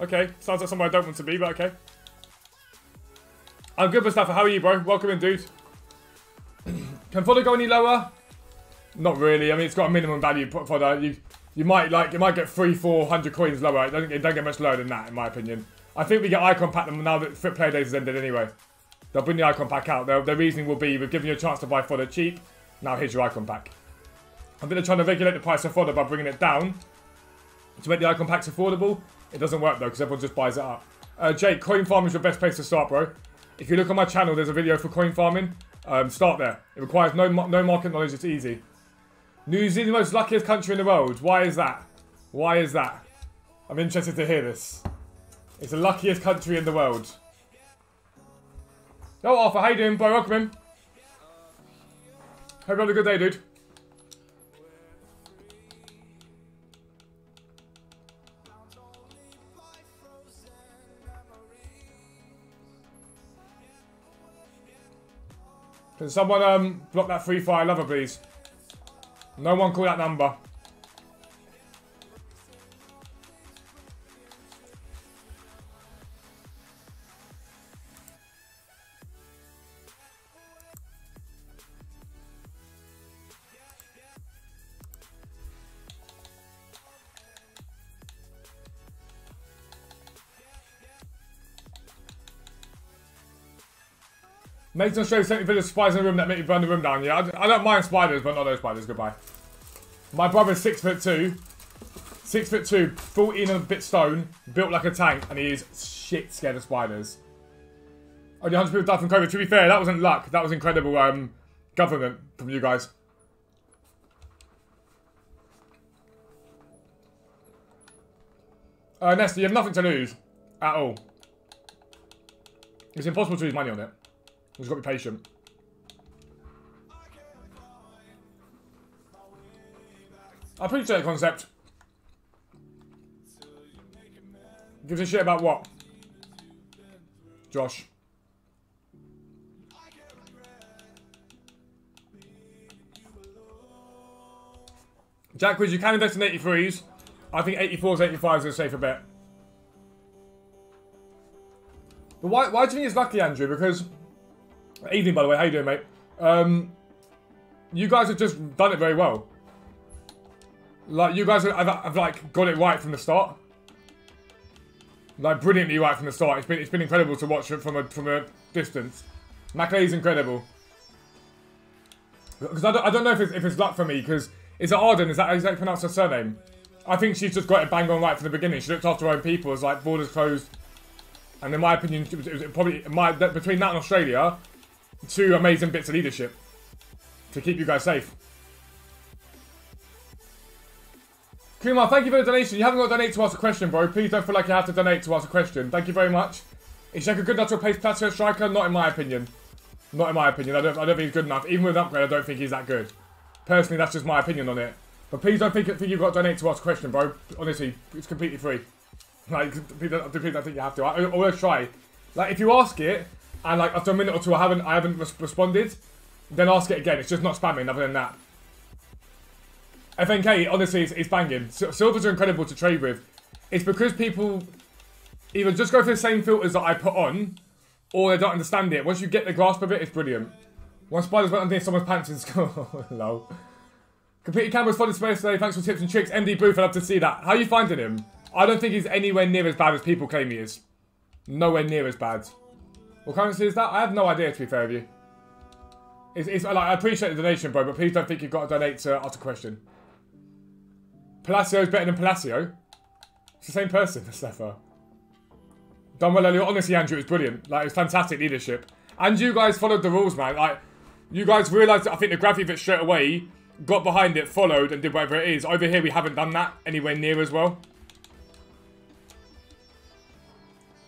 Okay, sounds like somewhere I don't want to be, but okay. I'm good with stuff. How are you, bro? Welcome in, dude. Can fodder go any lower? Not really. I mean, it's got a minimum value fodder. You might get 300-400 coins lower. It don't get much lower than that, in my opinion. I think we get icon pack them now that player days has ended anyway. They'll bring the icon pack out. Their reasoning will be, we've given you a chance to buy fodder cheap. Now here's your icon pack. I think they're trying to regulate the price of fodder by bringing it down to make the icon packs affordable. It doesn't work though, because everyone just buys it up. Jake, coin farming is your best place to start, bro. If you look on my channel, there's a video for coin farming. Start there. It requires no market knowledge. It's easy. New Zealand, the most luckiest country in the world. Why is that? Why is that? I'm interested to hear this. It's the luckiest country in the world. Oh, Arthur, how you doing, bro? Welcome in. Hope you had a good day, dude. Can someone block that free fire lover, please? No one call that number. Mates on show sent me videos of spiders in the room that make me burn the room down. Yeah, I don't mind spiders, but not those spiders. Goodbye. My brother's 6'2", 6'2", 14 and a bit stone, built like a tank, and he is shit scared of spiders. Only 100 people died from COVID. To be fair, that wasn't luck. That was incredible government from you guys. Nesta, you have nothing to lose at all. It's impossible to lose money on it. You've got to be patient. I appreciate the concept. Gives a shit about what? Josh. Jack Quiz, you can invest in 83s. I think 84s, 85s are a safer bet. But why do you think it's lucky, Andrew? Because... Evening, by the way. How you doing, mate? You guys have just done it very well. Like, you guys have like, got it right from the start. Like, brilliantly right from the start. It's been incredible to watch it from a distance. Maclay's incredible. Because I don't know if it's luck for me, because... Is it Arden? Is that how you pronounce her surname? I think she's just got it bang on right from the beginning. She looked after her own people. It was like, borders closed. And in my opinion, it was probably... between that and Australia... Two amazing bits of leadership to keep you guys safe. Kumar, thank you for the donation. You haven't got to donate to ask a question, bro. Please don't feel like you have to donate to ask a question. Thank you very much. Is Shaq a good enough to replace Plateau Striker? Not in my opinion. Not in my opinion. I don't think he's good enough. Even with an upgrade, I don't think he's that good. Personally, that's just my opinion on it. But please don't think you've got to donate to ask a question, bro. Honestly, it's completely free. Like, please don't think you have to. I always try. Like, if you ask it, and like after a minute or two I haven't responded, then ask it again. It's just not spamming other than that. FNK, honestly, it's banging. Silvers are incredible to trade with. It's because people either just go for the same filters that I put on, or they don't understand it. Once you get the grasp of it, it's brilliant. One spiders went underneath someone's pants in school. Lol. Completely Campbell's fun space today. Thanks for tips and tricks. MD Booth, I'd love to see that. How are you finding him? I don't think he's anywhere near as bad as people claim he is. Nowhere near as bad. What currency is that? I have no idea, to be fair with you. It's like, I appreciate the donation, bro, but please don't think you've got to donate to ask a question. Palacio's better than Palacio. It's the same person, Steffa. Done well earlier. Honestly, Andrew, it was brilliant. Like, it was fantastic leadership. And you guys followed the rules, man. Like, you guys realised that I think the gravity of it straight away, got behind it, followed, and did whatever it is. Over here, we haven't done that anywhere near as well.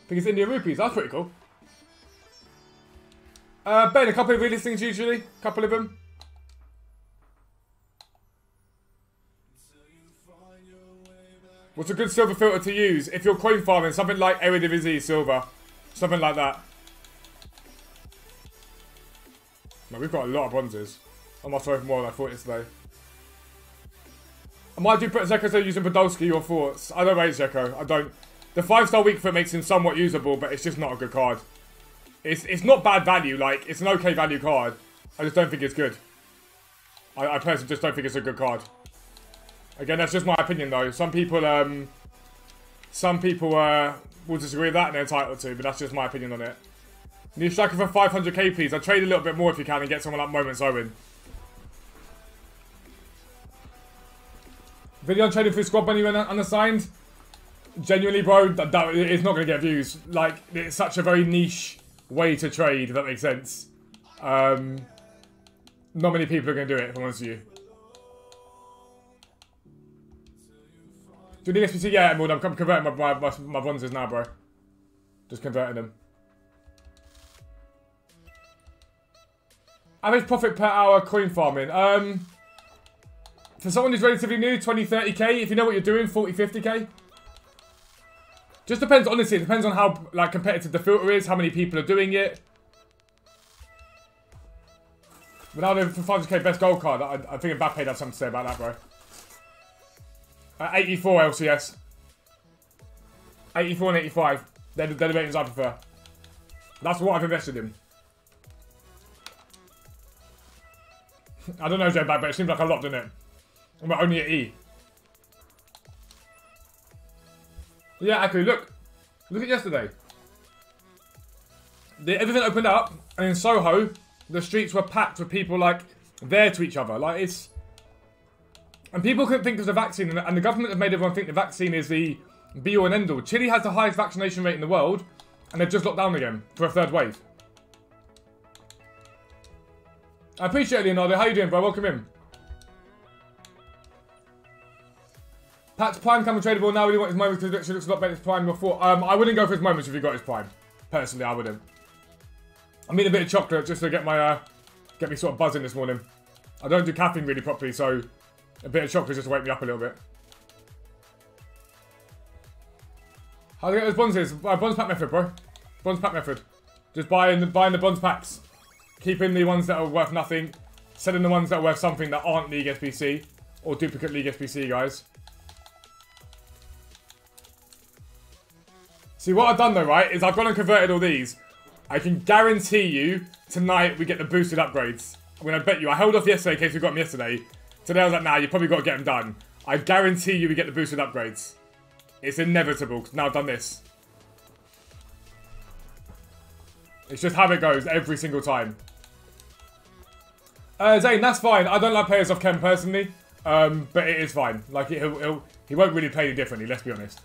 I think it's India rupees. That's pretty cool. Ben, a couple of real things usually. A couple of them. What's a good silver filter to use? If you're coin farming, something like Eredivisie silver. Something like that. Man, we've got a lot of bronzes. I must have more than I thought yesterday. I might do put Zeko using Podolski, your thoughts? I don't rate Zeko. I don't. The 5-star weak foot makes him somewhat usable, but it's just not a good card. It's not bad value, like, it's an okay value card. I just don't think it's good. I personally just don't think it's a good card. Again, that's just my opinion, though. Some people will disagree with that and they're entitled to, but that's just my opinion on it. New striker for 500k, please. I'll trade a little bit more if you can and get someone like Moments Owen. Video on trading for squad money when unassigned. Genuinely, bro, it's not going to get views. Like, it's such a very niche way to trade, if that makes sense. Not many people are going to do it, if I'm honest with you. Do you need SPC? Yeah, Emerald, I'm converting my bronzes now, bro. Just converting them. Average profit per hour coin farming. For someone who's relatively new, 20, 30k. If you know what you're doing, 40, 50k. Just depends, honestly, it depends on how like competitive the filter is, how many people are doing it. Ronaldo for 500k best gold card. I think Mbappe has something to say about that, bro. 84 LCS. 84 and 85. They're the ratings I prefer. That's what I've invested in. I don't know, J-Bag, but it seems like a lot, doesn't it? And we're only at E. Yeah, actually, look. Look at yesterday. Everything opened up, and in Soho, the streets were packed with people, like, there to each other. Like, it's... And people couldn't think there's a vaccine, and the government have made everyone think the vaccine is the be-all and end-all. Chile has the highest vaccination rate in the world, and they've just locked down again for a third wave. I appreciate it, Leonardo. How you doing, bro? Welcome in. Pat's Prime coming tradable now. Really want his moments because it looks a lot better his Prime before. I wouldn't go for his moments if he got his Prime. Personally, I wouldn't. I'm eating a bit of chocolate just to get my get me sort of buzzing this morning. I don't do caffeine really properly, so a bit of chocolate just to wake me up a little bit. How do I get those bronzes? Bronze pack method, bro. Bronze pack method. Just buying the bronze packs. Keeping the ones that are worth nothing. Selling the ones that are worth something that aren't League SBC. Or duplicate League SBC, guys. See, what I've done though, right, is I've gone and converted all these. I can guarantee you, tonight we get the boosted upgrades. I'm going to bet you, I held off yesterday in case we got them yesterday. Today I was like, nah, you probably got to get them done. I guarantee you we get the boosted upgrades. It's inevitable, because now I've done this. It's just how it goes every single time. Zane, that's fine. I don't like players off Chem personally, but it is fine. Like, he won't really play any differently, let's be honest.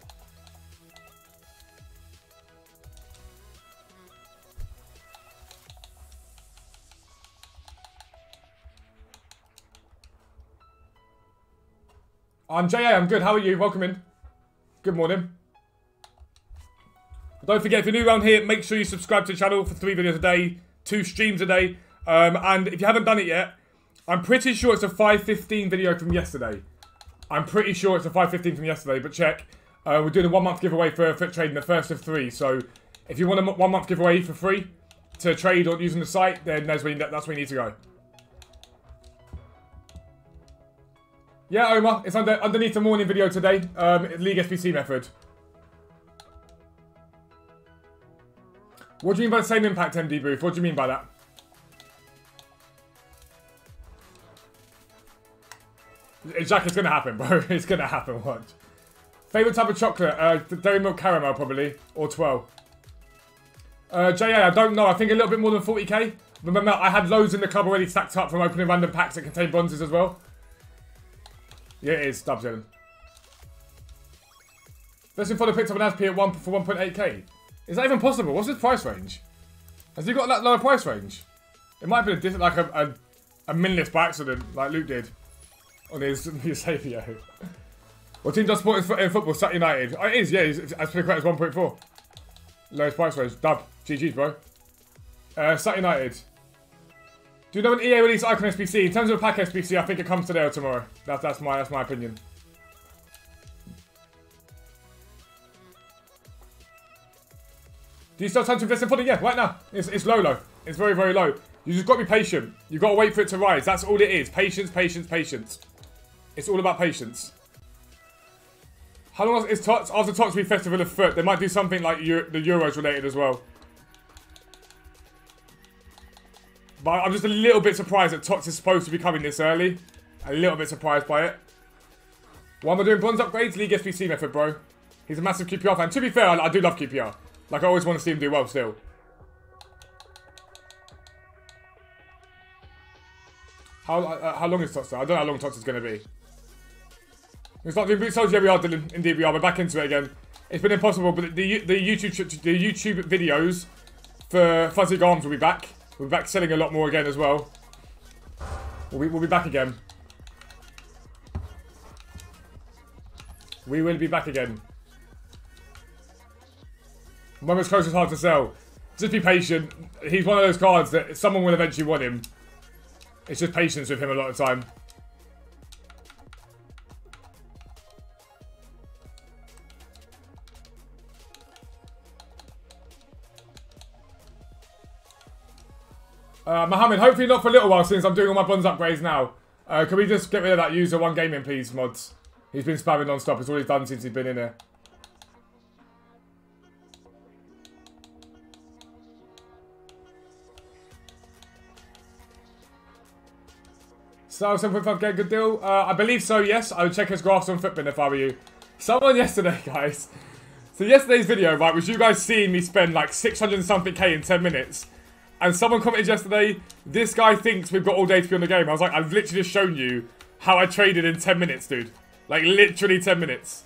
I'm JA, I'm good. How are you? Welcome in. Good morning. Don't forget, if you're new around here, make sure you subscribe to the channel for 3 videos a day, 2 streams a day. And if you haven't done it yet, I'm pretty sure it's a 5:15 video from yesterday. I'm pretty sure it's a 5:15 from yesterday, but check. We're doing a 1-month giveaway for Fit Trading, the first of 3. So if you want a 1-month giveaway for free to trade or using the site, then that's where you need to go. Yeah, Omar, it's underneath the morning video today. League SBC method. What do you mean by the same impact, MD Booth? What do you mean by that? Jack, it's gonna happen, bro. It's gonna happen, watch. Favourite type of chocolate? Dairy Milk Caramel, probably. Or 12. JA, I don't know. I think a little bit more than 40k. Remember, I had loads in the club already stacked up from opening random packs that contain bronzes as well. Yeah, it is. Dubs in. Listen for the picked up an ASP at for 1.8k. Is that even possible? What's his price range? Has he got that lower price range? It might be like a minless by accident, like Luke did on his Savio. What team does support in football? Sat United. Oh, it is, yeah. As pretty correct as 1.4. Lowest price range. Dub. GG's, bro. Sat United. Do you know when EA release Icon SBC? In terms of a pack SBC, I think it comes today or tomorrow. That's my opinion. Do you still have time to invest in footy? Yeah, right now. It's low. It's very, very low. You just got to be patient. You've got to wait for it to rise. That's all it is. Patience, patience, patience. It's all about patience. How long is TOTS? After TOTS will be Festival of Foot. They might do something like the Euros related as well. But I'm just a little bit surprised that TOTS is supposed to be coming this early. A little bit surprised by it. Why am I doing bronze upgrades? League SBC method, bro. He's a massive QPR fan. To be fair, I do love QPR. Like, I always want to see him do well still. How long is TOTS though? I don't know how long TOTS is going to be. We start doing boot soldiers. Yeah, we are, Dylan. Indeed, we are. We're back into it again. It's been impossible, but the YouTube videos for Fuzzy Garms will be back. We'll be back selling a lot more again as well. We'll be back again. We will be back again. Moment's close is hard to sell. Just be patient. He's one of those cards that someone will eventually want him. It's just patience with him a lot of the time. Mohammed, hopefully not for a little while since I'm doing all my bronze upgrades now. Can we just get rid of that user one gaming, please, mods? He's been spamming non-stop. It's all he's done since he's been in here. So 7.5k, good deal. I believe so, yes. I would check his graphs on Footbin if I were you. Someone yesterday, guys. So yesterday's video, right, was you guys seeing me spend like 600 and something K in 10 minutes. And someone commented yesterday, this guy thinks we've got all day to be on the game. I was like, I've literally just shown you how I traded in 10 minutes, dude. Like, literally 10 minutes.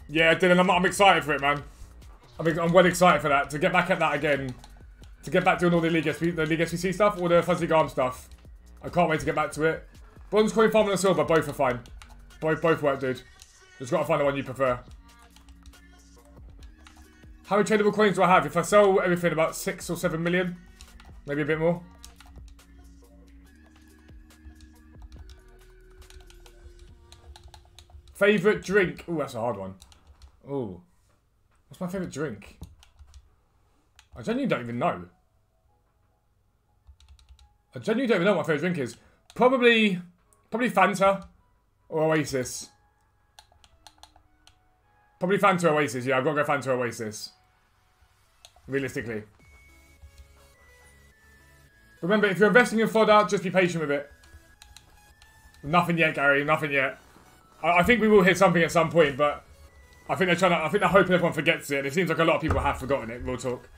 Yeah, Dylan, I'm excited for it, man. I'm well excited for that. To get back at that again. To get back doing all the League SBC stuff, or the Fuzzy Garm stuff. I can't wait to get back to it. Bronze, coin, farm, and silver, both are fine. Both work, dude. Just gotta find the one you prefer. How many tradable coins do I have? If I sell everything, about 6 or 7 million. Maybe a bit more. Favourite drink? Ooh, that's a hard one. Ooh. What's my favourite drink? I genuinely don't even know. I genuinely don't even know what my favourite drink is. Probably Fanta or Oasis. Probably Fanta Oasis. Yeah, I've got to go Fanta Oasis. Realistically. Remember, if you're investing in fodder, just be patient with it. Nothing yet, Gary. Nothing yet. I think we will hit something at some point, but I think they're hoping everyone forgets it. And it seems like a lot of people have forgotten it. Real talk.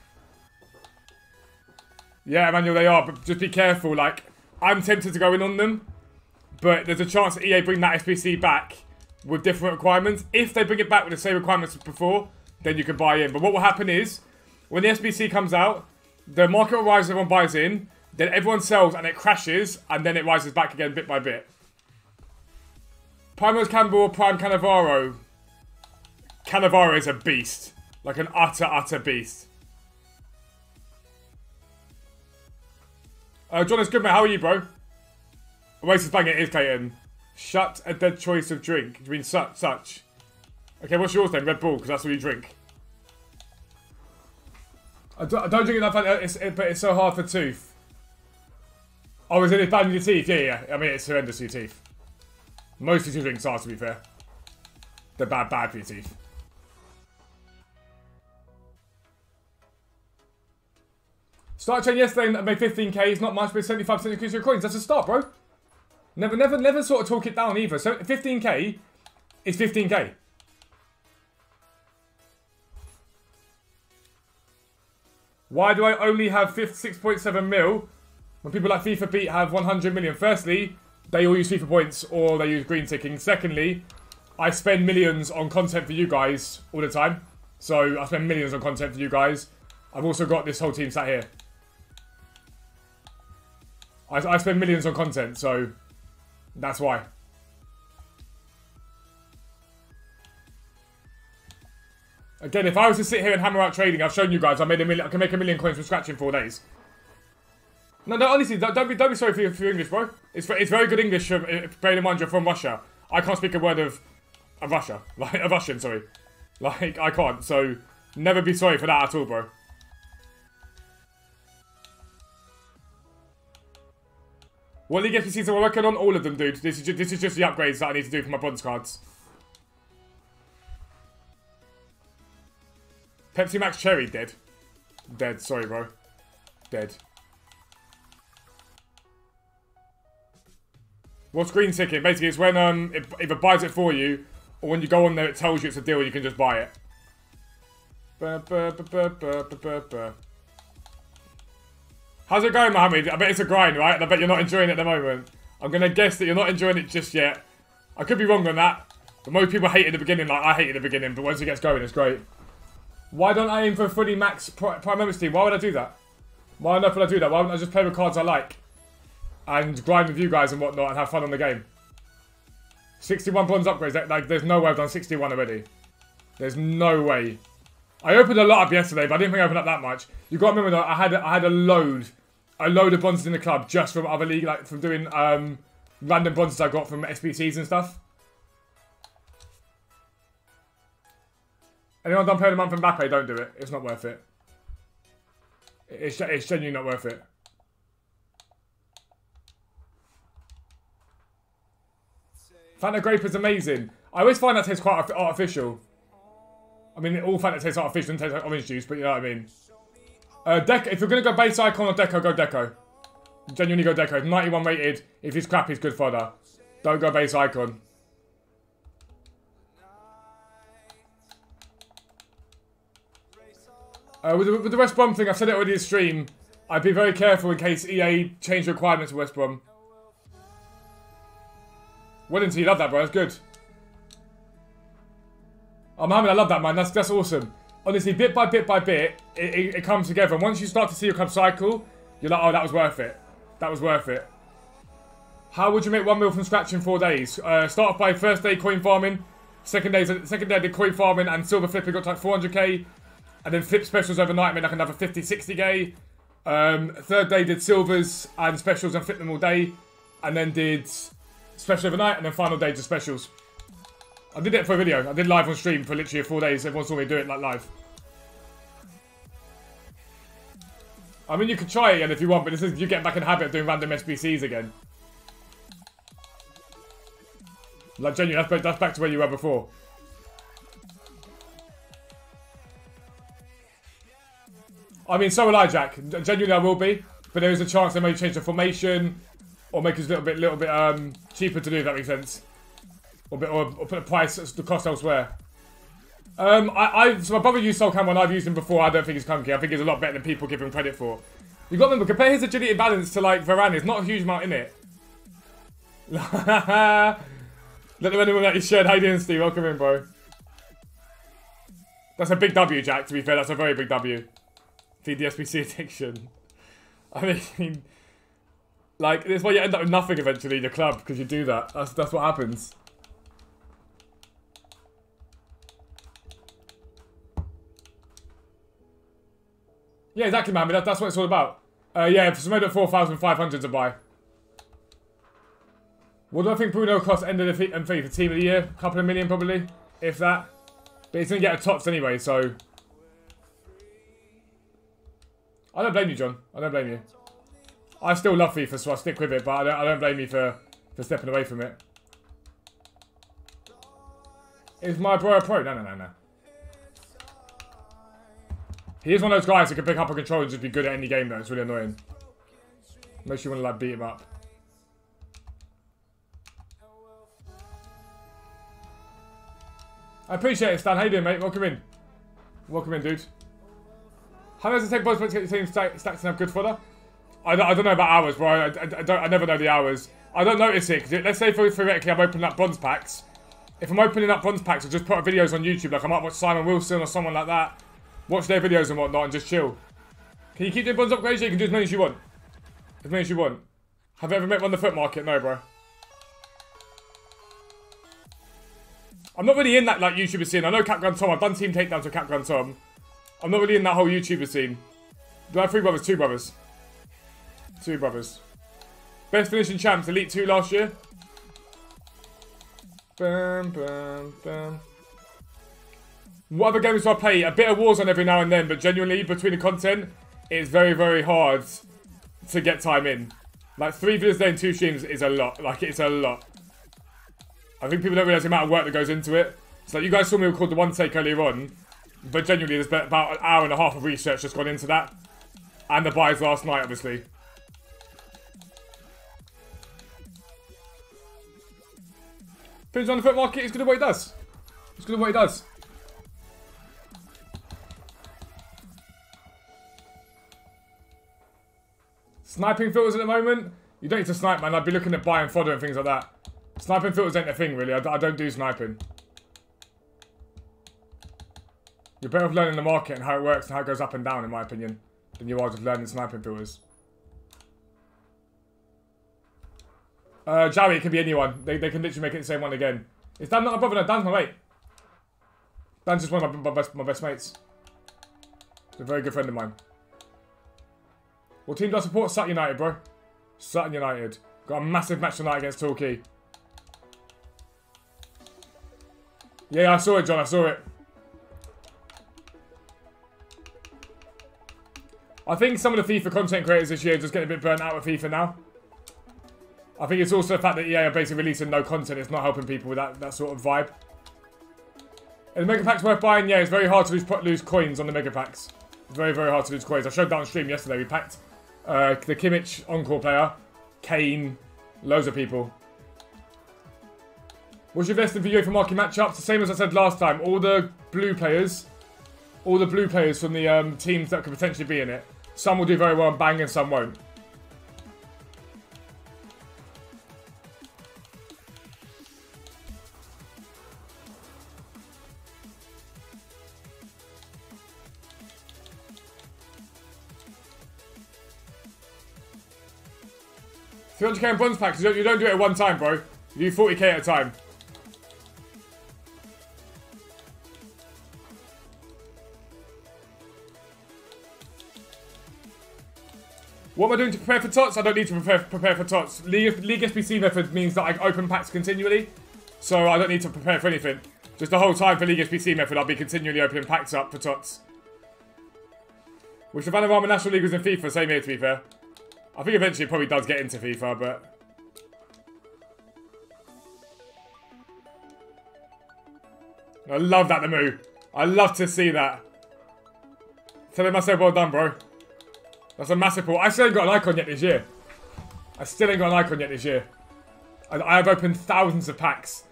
Yeah, Emmanuel, they are, but just be careful. Like, I'm tempted to go in on them, but there's a chance that EA bring that SBC back with different requirements. If they bring it back with the same requirements as before, then you can buy in. But what will happen is, when the SBC comes out, the market will rise, everyone buys in, then everyone sells and it crashes, and then it rises back again bit by bit. Primo's Campbell, Prime Cannavaro. Cannavaro is a beast. Like an utter beast. John is good, mate. How are you, bro? Oasis bang it is, Clayton. Shut a dead choice of drink. Do you mean such? Okay, what's yours then? Red Bull, because that's what you drink. I don't drink enough, but it's so hard for tooth. Oh, is it bad in your teeth? Yeah. I mean, it's horrendous for your teeth. Most of your drinks are, to be fair. They're bad for your teeth. Started training yesterday and made 15k. It's not much, but 75% increase your coins. That's a start, bro. Never sort of talk it down either. So 15k is 15k. Why do I only have 6.7 mil when people like FIFA Beat have 100 million? Firstly, they all use FIFA points or they use green ticking. Secondly, I spend millions on content for you guys all the time. So I spend millions on content for you guys. I've also got this whole team sat here. I spend millions on content, so that's why. Again, if I was to sit here and hammer out trading, I've shown you guys I can make a million coins from scratch in 4 days. No, honestly, don't be sorry for your English, bro. It's very good English. Bearing in mind you're from Russia. I can't speak a word of Russia, like a Russian, sorry. Like I can't. So never be sorry for that at all, bro. What league SPCs am I working on? All of them, dude. This is just the upgrades that I need to do for my bronze cards. Pepsi Max Cherry, dead. Dead, sorry, bro. Dead. What's green ticking? Basically, it's when it either buys it for you, or when you go on there, it tells you it's a deal and you can just buy it. How's it going, Mohammed? I bet it's a grind, right? I bet you're not enjoying it at the moment. I'm going to guess that you're not enjoying it just yet. I could be wrong on that. But most people hate it at the beginning, like I hate it at the beginning, but once it gets going, it's great. Why don't I aim for a fully max Prime Members team? Why would I do that? Why on earth would I do that? Why wouldn't I just play with cards I like? And grind with you guys and whatnot and have fun on the game? 61 bronze upgrades. Like, there's no way I've done 61 already. There's no way. I opened a lot up yesterday, but I didn't think I opened up that much. You got to remember that I had a load of bronzes in the club just from other league, like from doing random bronzes I got from SPCs and stuff. Anyone done playing a month in Mbappe? Don't do it. It's not worth it. It's genuinely not worth it. Fanta Grape is amazing. I always find that tastes quite artificial. I mean, all Fanta tastes artificial and tastes like orange juice, but you know what I mean. Deco, if you're going to go base icon or Deco, go Deco. Genuinely go Deco. 91 rated. If it's crap, it's good fodder. Don't go base icon. With the West Brom thing, I've said it already in the stream. I'd be very careful in case EA change the requirements for West Brom. Wellington, you love that, bro. That's good. Oh, Mohammed, I love that, man. That's awesome. Honestly, bit by bit, it comes together. And once you start to see your club cycle, you're like, oh, that was worth it. That was worth it. How would you make 1 mil from scratch in 4 days? Start off by first day coin farming. Second day I did coin farming and silver flipping, got to like 400k. And then flip specials overnight, made like another 50, 60k. Third day did silvers and specials and flipped them all day. And then did special overnight, and then final day just specials. I did it for a video. I did live on stream for literally 4 days. Everyone saw me do it like live. I mean, you could try it again if you want, but this is you getting back in the habit of doing random SBCs again. Like genuinely, that's back to where you were before. I mean, so will I, Jack. Genuinely, I will be, but there is a chance they may change the formation or make it a little bit cheaper to do. If that makes sense. Or put the price, the cost elsewhere. So my brother used Soul Cam when I've used him before. I don't think he's clunky. I think he's a lot better than people give him credit for. You got to remember, compare his agility balance to like Varane. There's not a huge amount in it. Let them anyone that you shared. How you doing, Steve? Welcome in, bro. That's a big W, Jack. To be fair, that's a very big W. Feed the SBC addiction. I mean, like this is why you end up with nothing eventually in your club because you do that. That's what happens. Yeah, exactly, man. That's what it's all about. Yeah, for made at 4,500 to buy. What do I think Bruno cost end of the fee for team of the year? A couple of million, probably, if that. But he's gonna get a tops anyway, so I don't blame you, John. I don't blame you. I still love FIFA, so I stick with it, but I don't blame you for stepping away from it. Is my bro a pro? No. He is one of those guys that can pick up a controller and just be good at any game though. It's really annoying. Makes you want to like beat him up. I appreciate it, Stan. How you doing, mate? Welcome in. Welcome in, dude. How long does it take both to get your team stacked and have good fodder? I don't know about hours, bro. I never know the hours. I don't notice it, because let's say theoretically I'm opening up bronze packs. If I'm opening up bronze packs, I'll just put videos on YouTube, like I might watch Simon Wilson or someone like that. Watch their videos and whatnot and just chill. Can you keep doing bronze upgrades? Yeah, you can do as many as you want. As many as you want. Have you ever met one on the foot market? No, bro. I'm not really in that like YouTuber scene. I know Capgun Tom. I've done team takedowns with Capgun Tom. I'm not really in that whole YouTuber scene. Do I have 3 brothers? 2 brothers. 2 brothers. Best finishing champs, Elite 2 last year. Bam, bam, bam. What other games do I play? A bit of Warzone every now and then, but genuinely, between the content, it's very, very hard to get time in. Like, 3 videos a day and 2 streams is a lot. Like, it's a lot. I think people don't realise the amount of work that goes into it. So, like, you guys saw me record the one take earlier on, but genuinely, there's about an hour and a half of research just gone into that. And the buys last night, obviously. Pins on the foot market, he's good at what he does. He's good at what he does. Sniping filters at the moment? You don't need to snipe, man. I'd be looking at buying fodder and things like that. Sniping filters ain't a thing, really. I don't do sniping. You're better off learning the market and how it works and how it goes up and down, in my opinion, than you are just learning sniping filters. Joey, it can be anyone. They can literally make it the same one again. Is Dan not a brother? No, Dan's my mate. Dan's just one of my best mates. He's a very good friend of mine. What team do I support? Sutton United, bro. Sutton United. Got a massive match tonight against Torquay. Yeah, I saw it, John. I saw it. I think some of the FIFA content creators this year are just getting a bit burnt out with FIFA now. I think it's also the fact that EA are basically releasing no content. It's not helping people with that sort of vibe. Are the Mega Packs worth buying? Yeah, it's very hard to lose coins on the Mega Packs. It's very, very hard to lose coins. I showed that on stream yesterday. We packed the Kimmich Encore player, Kane, loads of people. What's your best video for marking matchups? The same as I said last time. All the blue players from the teams that could potentially be in it. Some will do very well and bang, and some won't. $300k in bronze packs. You don't do it at one time, bro. You do 40k at a time. What am I doing to prepare for TOTS? I don't need to prepare for TOTS. League SBC method means that I open packs continually. So I don't need to prepare for anything. Just the whole time for League SBC method, I'll be continually opening packs up for TOTS. Which the Vanarama National League was in FIFA, same here to be fair. I think eventually it probably does get into FIFA, but... I love that, the move. I love to see that. Tell him I said well done, bro. That's a massive pull. I still ain't got an icon yet this year. I have opened thousands of packs.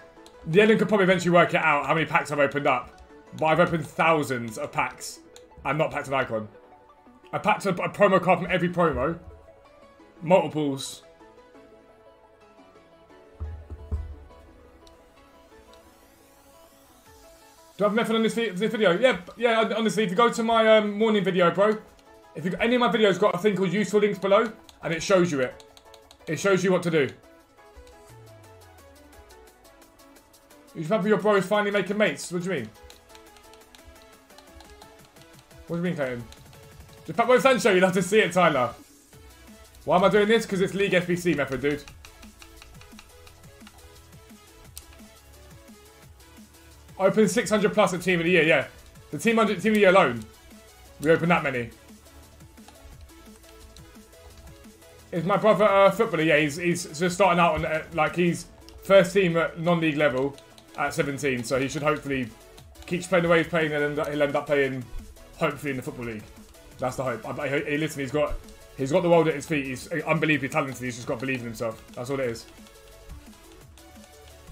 The Ellen could probably eventually work it out how many packs I've opened up. But I've opened thousands of packs and not packed an icon. I packed a promo card from every promo. Multiples. Do I have a method on this video? Yeah, honestly, if you go to my morning video, bro, if any of my videos got a thing called useful links below, and it shows you it. It shows you what to do. You happy your bro is finally making mates? What do you mean? What do you mean, Clayton? Just Pat Boy Sancho, you'll have to see it, Tyler. Why am I doing this? Because it's League SBC method, dude. Open 600 plus at Team of the Year, yeah. The Team of the Year alone. We open that many. Is my brother a footballer? Yeah, he's just starting out on, like, he's first team at non-league level at 17. So he should hopefully keep playing the way he's playing and he'll end up playing hopefully in the Football League. That's the hope. Hey, listen, he's got the world at his feet. He's unbelievably talented. He's just got to believe in himself. That's all it is.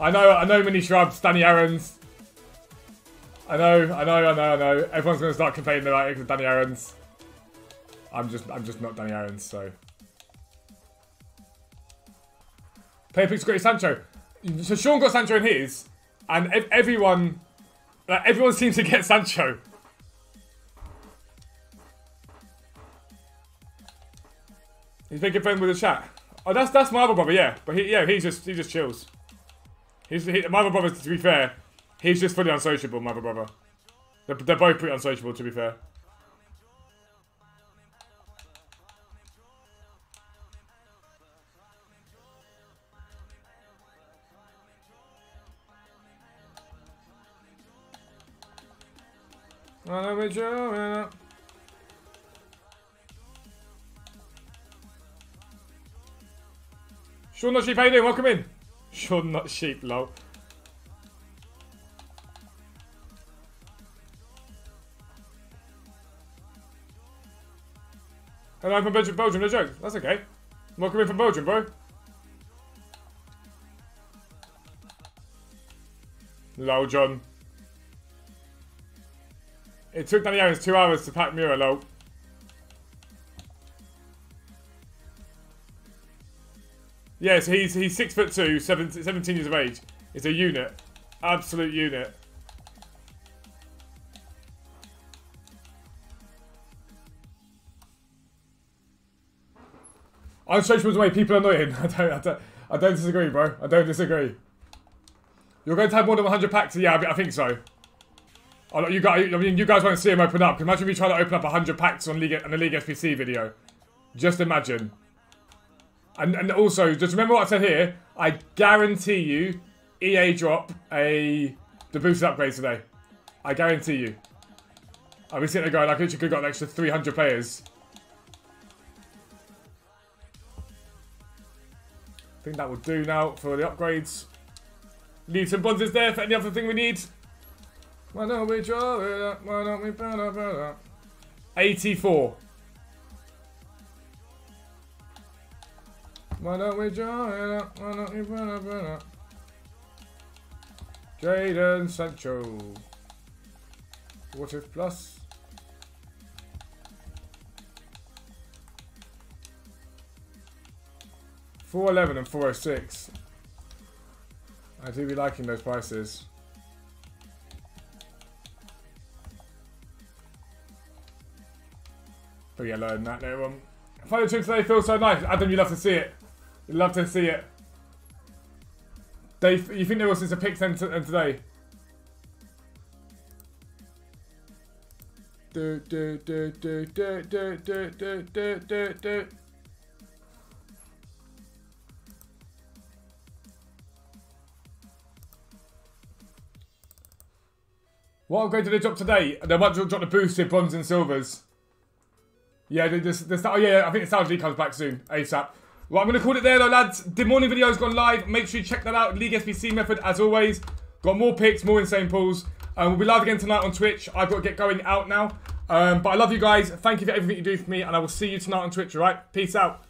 I know mini shrubs, Danny Aaron's. I know. Everyone's gonna start complaining about Danny Aaron's. I'm just not Danny Aaron's, so. Playpic's got his Sancho. So Sean got Sancho in his, and everyone seems to get Sancho. He's been good friend with the chat. Oh, that's my other brother, yeah. But he just chills. My other brother, to be fair, he's just fully unsociable. My other brother, they're both pretty unsociable, to be fair. Sean Not Sheep, how you doing? Welcome in. Sean Not Sheep, lol. Hello, I'm from Belgium, no joke. That's okay. Welcome in from Belgium, bro. Lol, John. It took Danny Aaron's 2 hours to pack Mura, lol. Yeah, so he's 6'2", 17 years of age. It's a unit. Absolute unit. Unsociable way, people annoy him. I don't disagree, bro. I don't disagree. You're going to have more than 100 packs? Yeah, I think so. You guys won't see him open up. Imagine me trying to open up 100 packs on a League SPC video. Just imagine. And also, just remember what I said here. I guarantee you, EA drop the boosted upgrade today. I guarantee you. I'll be sitting there going, I could have got an extra 300 players. I think that will do now for the upgrades. Leave some bonds there for any other thing we need. Why don't we draw it up? Why don't we burn up? 84. Why don't we draw it up? Why don't we burn up? Jadon Sancho. What if plus? $411 and $406. I do be liking those prices. But yeah, lower than that little one. Final trip today feels so nice. Adam, you love to see it. You love to see it. Dave, you think there was since a pick and today? What upgrade did they drop today? They might drop the boosted bronze and silvers. Yeah, oh yeah, I think the Stars League comes back soon, ASAP. Well, I'm going to call it there though, lads. The morning video has gone live. Make sure you check that out. League SBC method, as always. Got more picks, more insane pulls. We'll be live again tonight on Twitch. I've got to get going out now. But I love you guys. Thank you for everything you do for me. And I will see you tonight on Twitch, alright? Peace out.